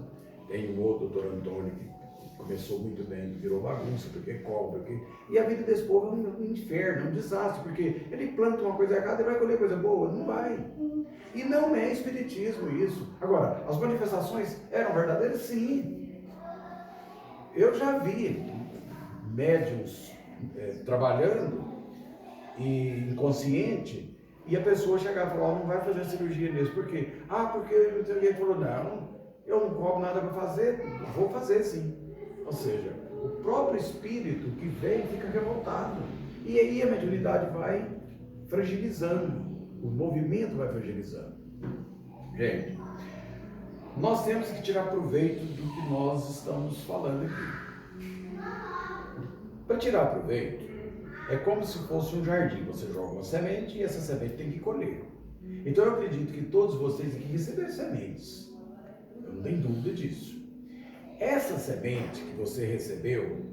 Tem um outro, doutor Antônio, que começou muito bem, virou bagunça, porque cobra. E a vida desse povo é um inferno, é um desastre, porque ele planta uma coisa errada e vai colher coisa boa. Não vai. E não é espiritismo isso. Agora, as manifestações eram verdadeiras? Sim. Eu já vi médiums trabalhando e inconsciente, e a pessoa chegava e falava, não vai fazer cirurgia nisso. Por quê? Porque alguém falou, não, eu não cobro nada para fazer, vou fazer sim. Ou seja, o próprio espírito que vem fica revoltado. E aí a mediunidade vai fragilizando, o movimento vai fragilizando. Gente, nós temos que tirar proveito do que nós estamos falando aqui. Para tirar proveito, é como se fosse um jardim. Você joga uma semente e essa semente tem que colher. Então eu acredito que todos vocês aqui receberam sementes. Eu não tenho dúvida disso. Essa semente que você recebeu,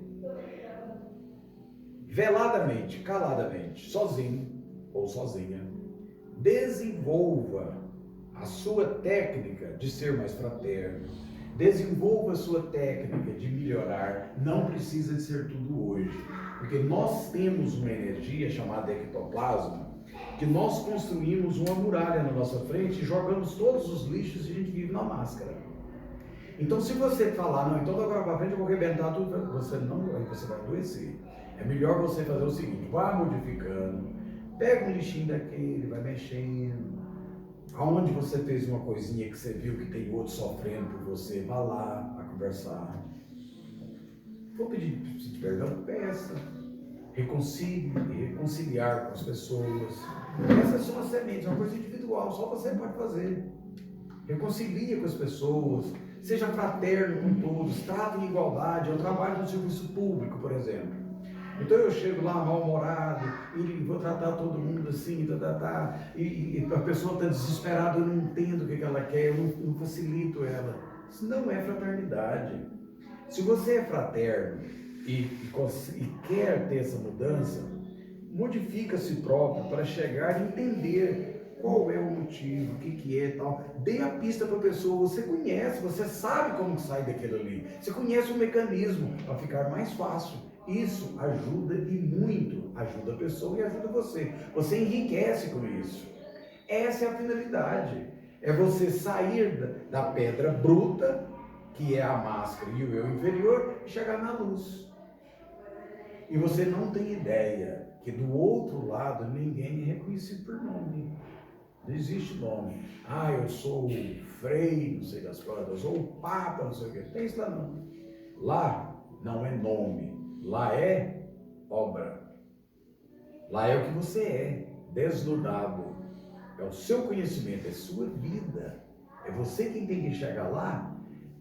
veladamente, caladamente, sozinho ou sozinha, desenvolva a sua técnica de ser mais fraterno, desenvolva a sua técnica de melhorar. Não precisa de ser tudo hoje, porque nós temos uma energia chamada ectoplasma, que nós construímos uma muralha na nossa frente e jogamos todos os lixos e a gente vive na máscara. Então se você falar, não, então da agora para frente eu vou arrebentar tudo, você não vai, você vai adoecer. É melhor você fazer o seguinte, vá modificando, pega um lixinho daquele, vai mexendo. Aonde você fez uma coisinha que você viu que tem outro sofrendo por você, vá lá a conversar. Vou pedir perdão, peça. Reconciliar com as pessoas. Essas são as sementes, é uma coisa individual, só você pode fazer. Reconcilia com as pessoas, seja fraterno com todos, trate em igualdade. Eu trabalho no serviço público, por exemplo. Então eu chego lá mal-humorado e vou tratar todo mundo assim, e a pessoa está desesperada, eu não entendo o que ela quer, eu não facilito ela. Isso não é fraternidade. Se você é fraterno e quer ter essa mudança, modifica a si próprio para chegar e entender qual é o motivo, o que é e tal. Dê a pista para a pessoa, você conhece, você sabe como sai daquilo ali, você conhece o mecanismo para ficar mais fácil. Isso ajuda e muito, ajuda a pessoa e ajuda você. Você enriquece com isso. Essa é a finalidade. É você sair da pedra bruta, que é a máscara e o eu inferior, e chegar na luz. E você não tem ideia que do outro lado ninguém é reconhecido por nome. Não existe nome. Eu sou o Frei, não sei das quantas, eu sou o Papa, não sei o que. Não tem isso lá não. Lá não é nome. Lá é obra. Lá é o que você é, desnudado. É o seu conhecimento, é sua vida. É você quem tem que chegar lá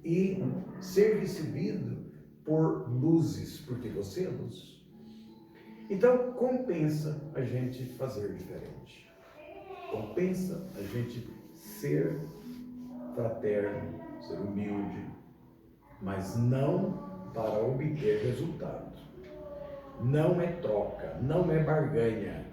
e ser recebido por luzes, porque você é luz. Então, compensa a gente fazer diferente. Compensa a gente ser fraterno, ser humilde, mas não para obter resultados. Não é troca, não é barganha.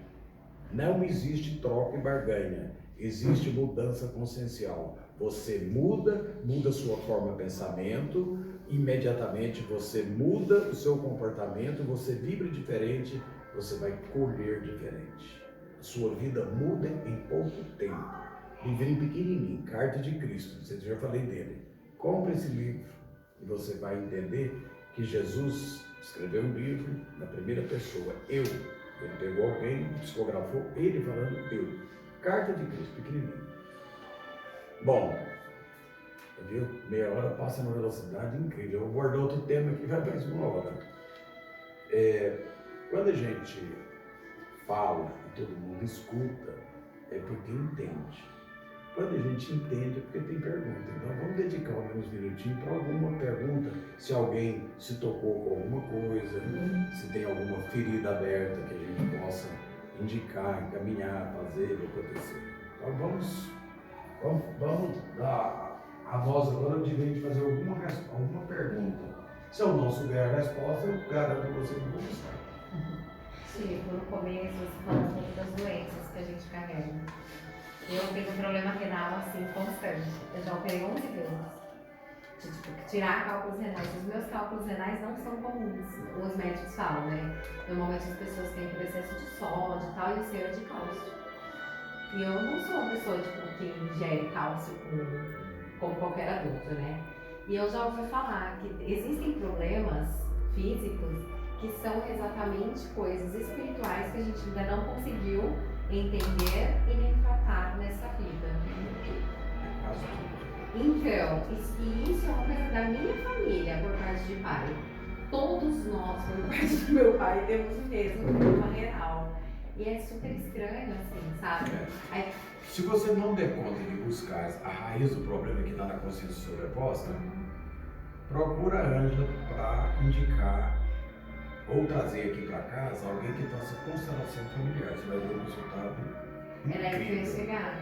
Não existe troca e barganha. Existe mudança consciencial. Você muda sua forma de pensamento, imediatamente você muda o seu comportamento, você vibra diferente, você vai colher diferente. A sua vida muda em pouco tempo. Livrinho pequenininho, Carta de Cristo, eu já falei dele. Compre esse livro e você vai entender que Jesus escreveu um livro na primeira pessoa, eu. Ele pegou alguém, psicografou, ele falando eu. Carta de Cristo, pequenininho. Bom, viu? Meia hora passa numa velocidade incrível. Eu vou abordar outro tema que vai para mais uma hora. Quando a gente fala e todo mundo escuta, é porque entende. Quando a gente entende, é porque tem pergunta. Então vamos dedicar alguns minutinhos para alguma pergunta. Se alguém se tocou com alguma coisa, se tem alguma ferida aberta que a gente possa indicar, encaminhar, fazer, acontecer. Então vamos dar a voz agora de gente fazer alguma pergunta. Se eu não souber a resposta, eu garanto a você que eu vou buscar. Tipo, no começo você falou um pouco das doenças que a gente carrega. Eu tenho um problema renal assim constante. Eu já operei 11 vezes. Tipo, tirar cálculos renais. Os meus cálculos renais não são comuns. Os médicos falam, né? Normalmente as pessoas têm por excesso de sódio e tal, e o seu é de cálcio. E eu não sou uma pessoa tipo, que ingere cálcio como qualquer adulto, né? E eu já ouvi falar que existem problemas físicos que são exatamente coisas espirituais que a gente ainda não conseguiu entender e nem tratar nessa vida. Então, isso é uma coisa da minha família, por parte de pai. Todos nós, por parte do meu pai, temos o mesmo problema renal. E é super estranho, assim, sabe? Aí, Se você não der conta de buscar a raiz do problema que está na consciência sobreposta, procura a Ângela para indicar ou trazer aqui para casa alguém que faça constelação familiar. Você vai ver um resultado era aí que eu ia incrível. chegar.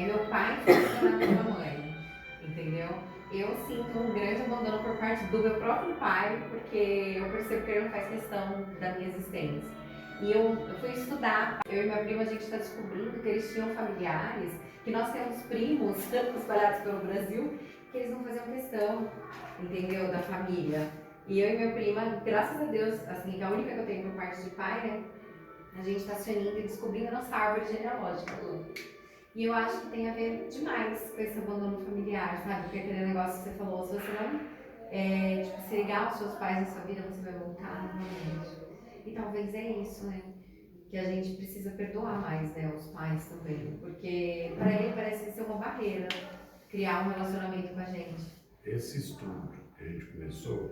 Meu pai foi abandonado pela mamãe, entendeu? Eu sinto um grande abandono por parte do meu próprio pai, porque eu percebo que ele não faz questão da minha existência. E eu fui estudar, eu e minha prima, a gente está descobrindo que eles tinham familiares, que nós temos primos espalhados pelo Brasil, que eles não faziam questão, entendeu, da família. E eu e minha prima, graças a Deus, assim, que é a única que eu tenho por parte de pai, né, a gente está se unindo e descobrindo a nossa árvore genealógica. E eu acho que tem a ver demais com esse abandono familiar, sabe? Porque aquele negócio que você falou, se você não se ligar aos seus pais na sua vida, você vai voltar novamente. E talvez é isso, né? Que a gente precisa perdoar mais, né? Os pais também. Porque para ele parece ser uma barreira criar um relacionamento com a gente. Esse estudo que a gente começou,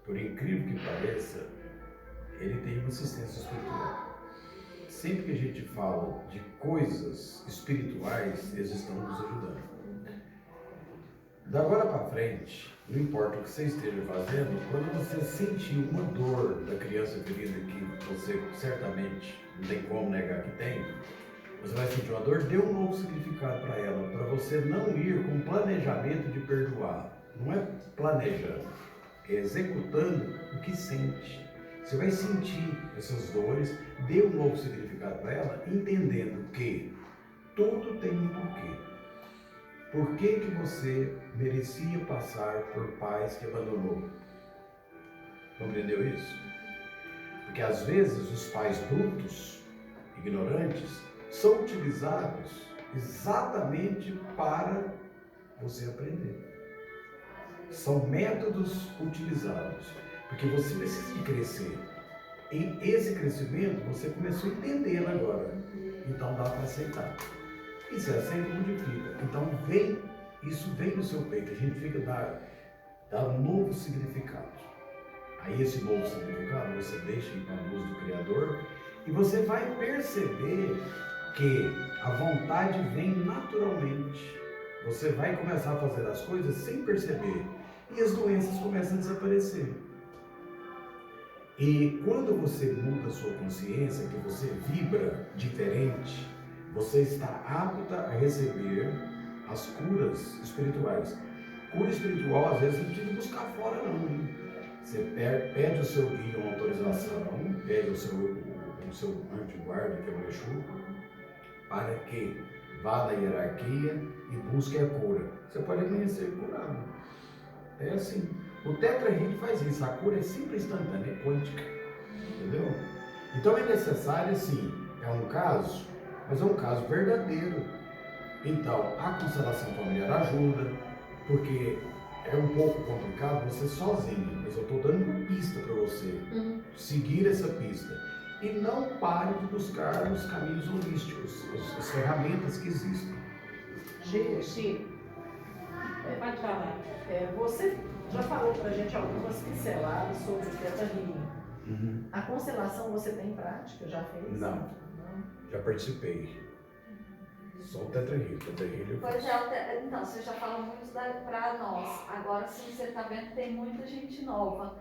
por incrível que pareça, ele tem uma assistência espiritual. Sempre que a gente fala de coisas espirituais, eles estão nos ajudando. Da agora para frente, não importa o que você esteja fazendo, quando você sentir uma dor da criança ferida que você certamente não tem como negar que tem, você vai sentir uma dor, dê um novo significado para ela, para você não ir com planejamento de perdoar. Não é planejando, é executando o que sente. Você vai sentir essas dores, dê um novo significado para ela, entendendo que tudo tem um porquê. Por que que você merecia passar por pais que abandonou? Compreendeu isso? Porque às vezes os pais brutos, ignorantes, são utilizados exatamente para você aprender. São métodos utilizados, porque você precisa de crescer. E esse crescimento você começou a entender agora. Então dá para aceitar. E se aceita, modifica. Então isso vem no seu peito. A gente fica dar um novo significado. Aí esse novo significado você deixa ir para a luz do Criador e você vai perceber que a vontade vem naturalmente. Você vai começar a fazer as coisas sem perceber e as doenças começam a desaparecer. E quando você muda a sua consciência, que você vibra diferente, você está apta a receber as curas espirituais. Cura espiritual, às vezes, você não precisa buscar fora, não, hein? Você pede o seu guia uma autorização, pede o seu anti-guarda, que é o Exu, para que vá na hierarquia e busque a cura. Você pode amanhecer curado. É assim. O tetrahídrico faz isso. A cura é sempre instantânea, é quântica. Entendeu? Então é necessário, sim, é um caso, mas é um caso verdadeiro. Então, a constelação familiar ajuda, porque é um pouco complicado você sozinho, mas eu estou dando uma pista para você seguir essa pista. E não pare de buscar os caminhos holísticos, as ferramentas que existem. Chico, pode falar. Você já falou pra gente algumas pinceladas sobre o Theta Healing. A constelação você tem prática? Já fez? Não. Já participei. Só o tetrahídrico. Pois é, então, você já falou muito para nós. Agora sim, você está vendo que tem muita gente nova.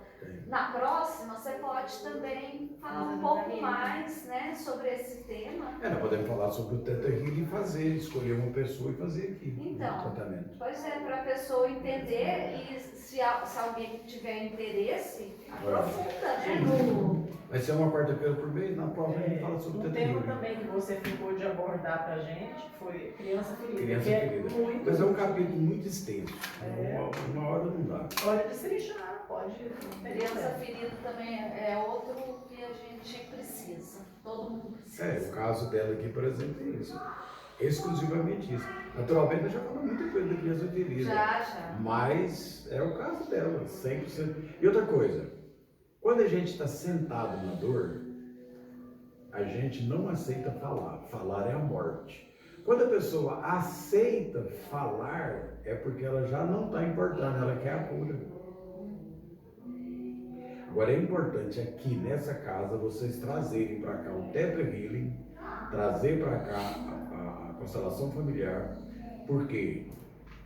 Na próxima, você pode também falar um pouco mais, né, sobre esse tema. Nós podemos falar sobre o tetrahídrico e escolher uma pessoa e fazer aqui. Então, o tratamento. Pois é, para a pessoa entender e se alguém tiver interesse, aprofunda, né? Vai ser uma quarta-feira por mês, na próxima a gente fala sobre o Um tema tetrahídrico. também que você ficou de abordar pra gente foi criança ferida. Criança que ferida. É muito... Mas é um capítulo muito extenso. Uma hora não dá. Pode destrinchar, pode. Criança ferida também é outro que a gente precisa. Todo mundo precisa. O caso dela aqui, por exemplo, é isso. Exclusivamente isso. Naturalmente, nós já falamos muita coisa da criança ferida. Já. Mas é o caso dela, 100%. E outra coisa, quando a gente está sentado na dor, a gente não aceita falar. Falar é a morte. Quando a pessoa aceita falar, é porque ela já não está importando, ela quer a cura. Agora é importante aqui nessa casa vocês trazerem para cá o Theta Healing, trazer para cá a constelação familiar, porque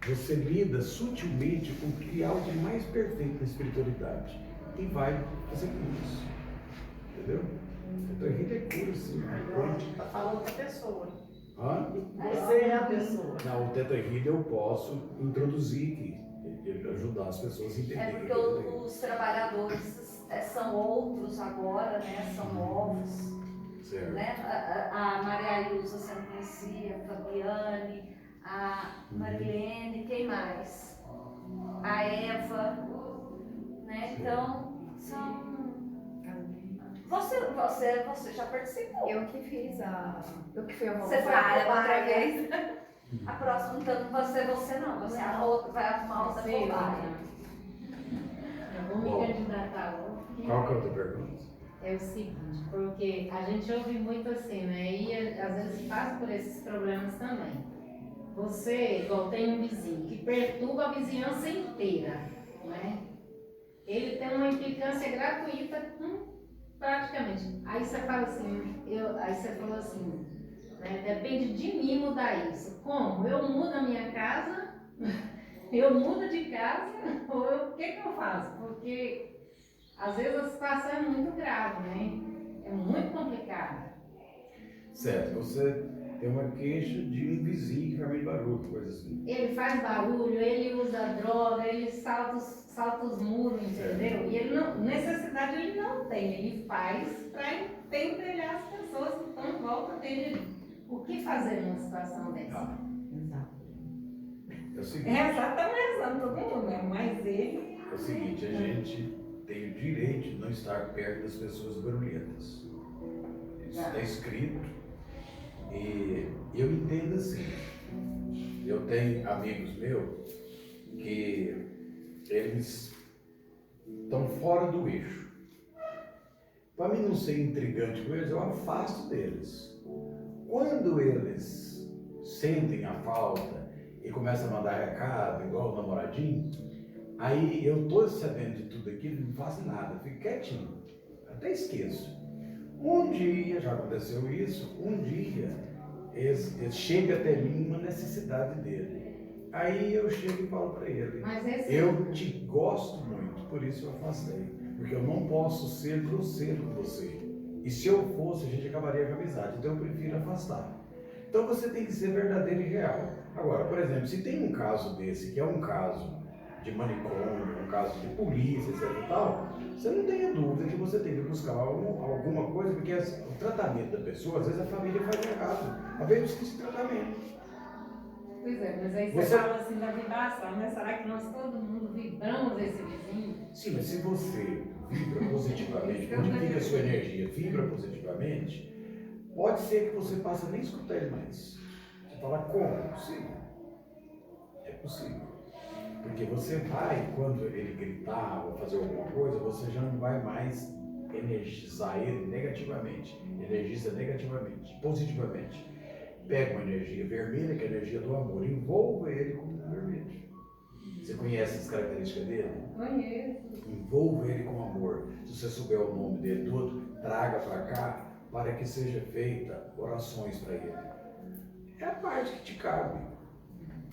você lida sutilmente com o que é algo de mais perfeito na espiritualidade e vai fazer com isso. Entendeu? Então a gente é cura, sim. Está falando da pessoa. Hã? Você é a pessoa. Não, o Theta Healing eu posso introduzir aqui, ajudar as pessoas a entenderem. É porque os trabalhadores são outros agora, né? São novos. Certo. Né? A Maria Ilza você não conhecia, a Fabiane, a Marilene, quem mais? A Eva, né? Então, são... Você já participou. Eu que fiz eu que fui a Você foi a outra vez. A próxima, então, não vai ser você não, você a outra, vai arrumar outra cobaia. Eu vou me candidatar logo. Qual que é a outra pergunta? É o seguinte, porque a gente ouve muito assim, né? E às vezes passa por esses problemas também. Você, igual tem um vizinho que perturba a vizinhança inteira, né? Ele tem uma implicância gratuita com praticamente. Aí você fala assim, aí você falou assim, né? Depende de mim mudar isso. Como? Eu mudo a minha casa, eu mudo de casa, ou o que eu faço? Porque às vezes a situação é muito grave, né? É muito complicada. Certo, você tem uma queixa de um vizinho que faz barulho, coisa assim. Ele faz barulho, ele usa droga, ele salta os muros, entendeu? E ele não, necessidade ele não tem, ele faz para pentelhar as pessoas que estão em volta dele. O que fazer numa situação dessa? Exato. É o seguinte. Tá pensando todo mundo, né? Mas ele... É o seguinte, a gente tem o direito de não estar perto das pessoas barulhentas. Isso está escrito e eu entendo assim. Eu tenho amigos meus que eles estão fora do eixo. Para mim não ser intrigante com eles, eu afasto deles. Quando eles sentem a falta e começam a mandar recado, igual o namoradinho, aí eu tô sabendo de tudo aquilo, não faço nada, fico quietinho, até esqueço. Um dia, já aconteceu isso, um dia chega até mim uma necessidade dele. Aí eu chego e falo para ele, Mas esse eu te gosto muito, por isso eu afastei. Porque eu não posso ser grosseiro com você. E se eu fosse, a gente acabaria com a amizade. Então eu prefiro afastar. Então você tem que ser verdadeiro e real. Agora, por exemplo, se tem um caso desse, que é um caso de manicômio, um caso de polícia, etc e tal, você não tenha dúvida que você tem que buscar alguma coisa, porque o tratamento da pessoa, às vezes a família faz errado. Às vezes precisa de tratamento. Pois é, mas aí você fala assim da vibração, né? Será que nós todo mundo vibramos esse vizinho? Sim, mas se você vibra positivamente, modifica a sua energia, vibra positivamente, pode ser que você passe a nem escutar ele mais. Você fala, como? É possível. É possível. Porque você vai, quando ele gritar ou fazer alguma coisa, você já não vai mais energizar ele negativamente. Energiza negativamente, positivamente. Pega uma energia vermelha, que é a energia do amor, envolva ele com o vermelho. Você conhece as características dele? Conheço. Envolva ele com amor. Se você souber o nome dele todo, traga para cá para que seja feita orações para ele. É a parte que te cabe,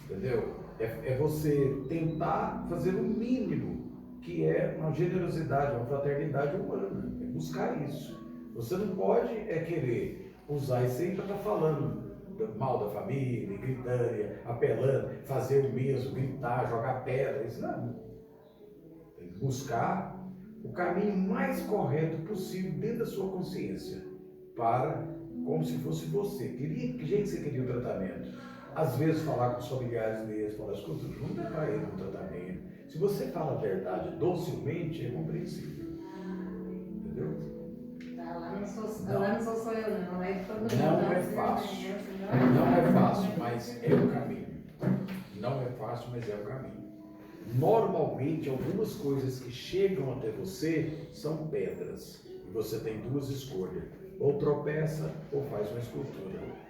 entendeu? É você tentar fazer o mínimo, que é uma generosidade, uma fraternidade humana. É buscar isso. Você não pode querer usar isso aí para estar falando mal da família, gritando, apelando, fazer o mesmo, gritar, jogar pedra, isso não. Tem que buscar o caminho mais correto possível dentro da sua consciência, para, como se fosse você. Que jeito você queria o tratamento? Às vezes falar com os familiares deles, falar, escuta, junta para ele no tratamento. Se você fala a verdade docilmente, é compreensível. Entendeu? Lá não sou só eu não, é todo mundo. Não é fácil. Não é fácil, mas é o caminho. Não é fácil, mas é o caminho. Normalmente, algumas coisas que chegam até você são pedras. E você tem duas escolhas. Ou tropeça, ou faz uma escultura.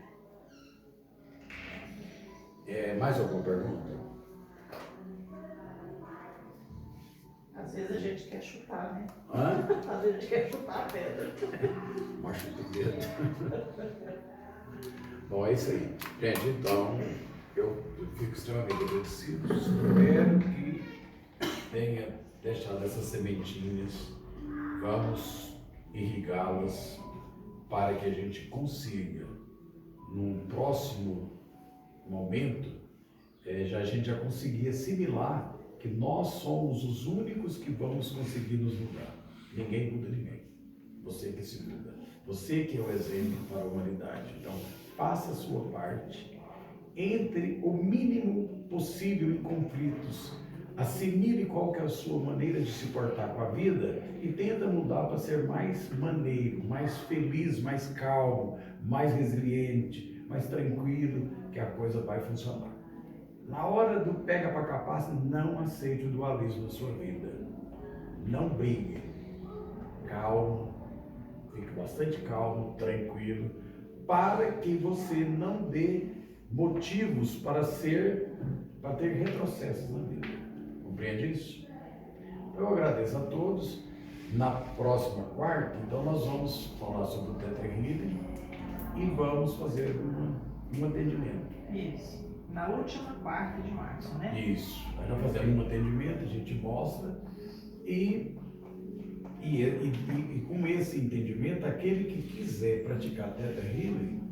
Mais alguma pergunta? Às vezes a gente quer chutar, né? Hã? Às vezes a gente quer chutar a pedra. Machuca o dedo. Bom, é isso aí. Gente, então, eu fico extremamente agradecido. Espero que tenha deixado essas sementinhas. Vamos irrigá-las para que a gente consiga, num próximo momento, a gente já conseguir assimilar que nós somos os únicos que vamos conseguir nos mudar. Ninguém muda ninguém. Você que se muda. Você que é o exemplo para a humanidade. Então, faça a sua parte. Entre o mínimo possível em conflitos. Assimile qual que é a sua maneira de se portar com a vida e tenta mudar para ser mais maneiro, mais feliz, mais calmo, mais resiliente, mais tranquilo, que a coisa vai funcionar. Na hora do pega para capaz, não aceite o dualismo na sua vida. Não brigue. Calmo, fique bastante calmo, tranquilo, para que você não dê motivos para ter retrocessos na vida. Compreende isso? Eu agradeço a todos. Na próxima quarta, então, nós vamos falar sobre o Tetra Healing e vamos fazer um atendimento. Isso. Na última quarta de março, né? Isso. Aí nós fazemos um atendimento, a gente mostra e com esse entendimento, aquele que quiser praticar Tetra Healing,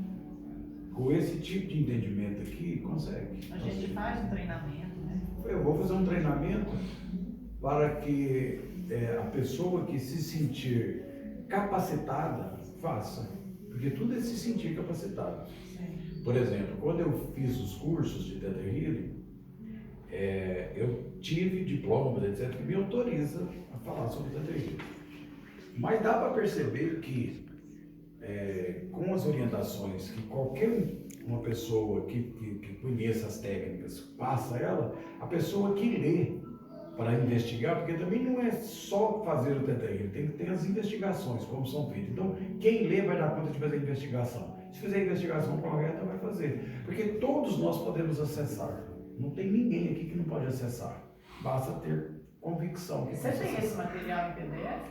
com esse tipo de entendimento aqui, consegue. A gente faz um treinamento, né? Eu vou fazer um treinamento para que a pessoa que se sentir capacitada, faça. Porque tudo é se sentir capacitado. Sim. Por exemplo, quando eu fiz os cursos de Tetra Healing, eu tive diplomas, etc., que me autoriza a falar sobre Tetra Healing. Mas dá para perceber que, com as orientações que qualquer uma pessoa que conheça as técnicas passa ela, a pessoa que lê para investigar, porque também não é só fazer o Tetra Healing, tem que ter as investigações, como são feitas. Então, quem lê vai dar conta de fazer a investigação. Se fizer a investigação correta, vai fazer. Porque todos nós podemos acessar. Não tem ninguém aqui que não pode acessar. Basta ter convicção. Que Você tem esse material em PDF?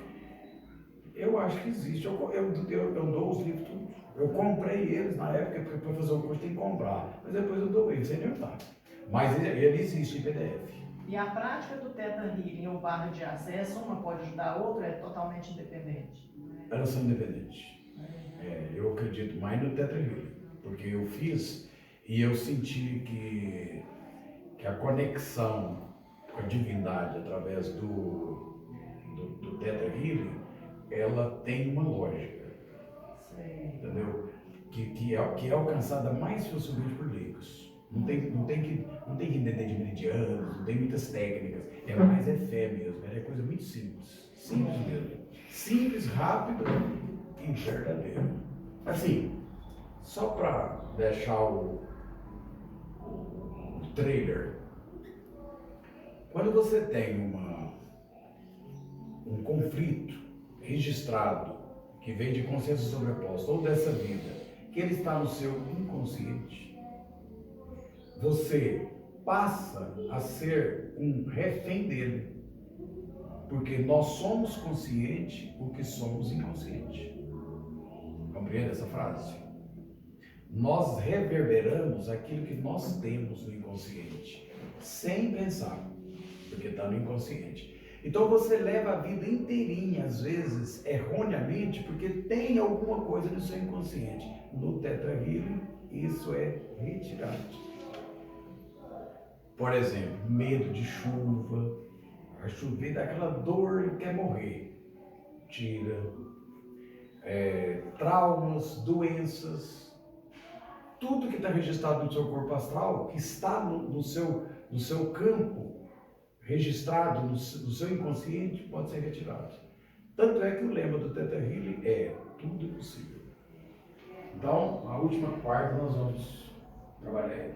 Eu acho que existe. Eu dou os livros todos. Eu comprei eles na época, porque para fazer o curso tem que comprar. Mas depois eu doei, não sei nem onde tá. Mas ele existe em PDF. E a prática do Theta Healing ou barra de acesso, uma pode ajudar a outra, é totalmente independente? Elas são independentes. Eu acredito mais no Theta Healing, porque eu fiz e eu senti que a conexão com a divindade através do Theta Healing, ela tem uma lógica, entendeu? Que é alcançada mais facilmente por leigos. Não tem que entender de meridianos, não tem muitas técnicas, é mais fé mesmo, é coisa muito simples, simples mesmo. Simples, rápido e verdadeiro. Assim, só para deixar o trailer, quando você tem um conflito registrado que vem de consciência sobreposta ou dessa vida, que ele está no seu inconsciente, você passa a ser um refém dele, porque nós somos conscientes o que somos inconsciente. Compreende essa frase? Nós reverberamos aquilo que nós temos no inconsciente, sem pensar, porque está no inconsciente. Então você leva a vida inteirinha, às vezes, erroneamente, porque tem alguma coisa no seu inconsciente. No Theta Healing, isso é retirado. Por exemplo, medo de chuva, a chuva dá aquela dor e quer morrer. Tira. Traumas, doenças, tudo que está registrado no seu corpo astral, que está no seu campo, registrado no seu inconsciente, pode ser retirado. Tanto é que o lema do Theta Healing é tudo é possível. Então, a última parte nós vamos trabalhar.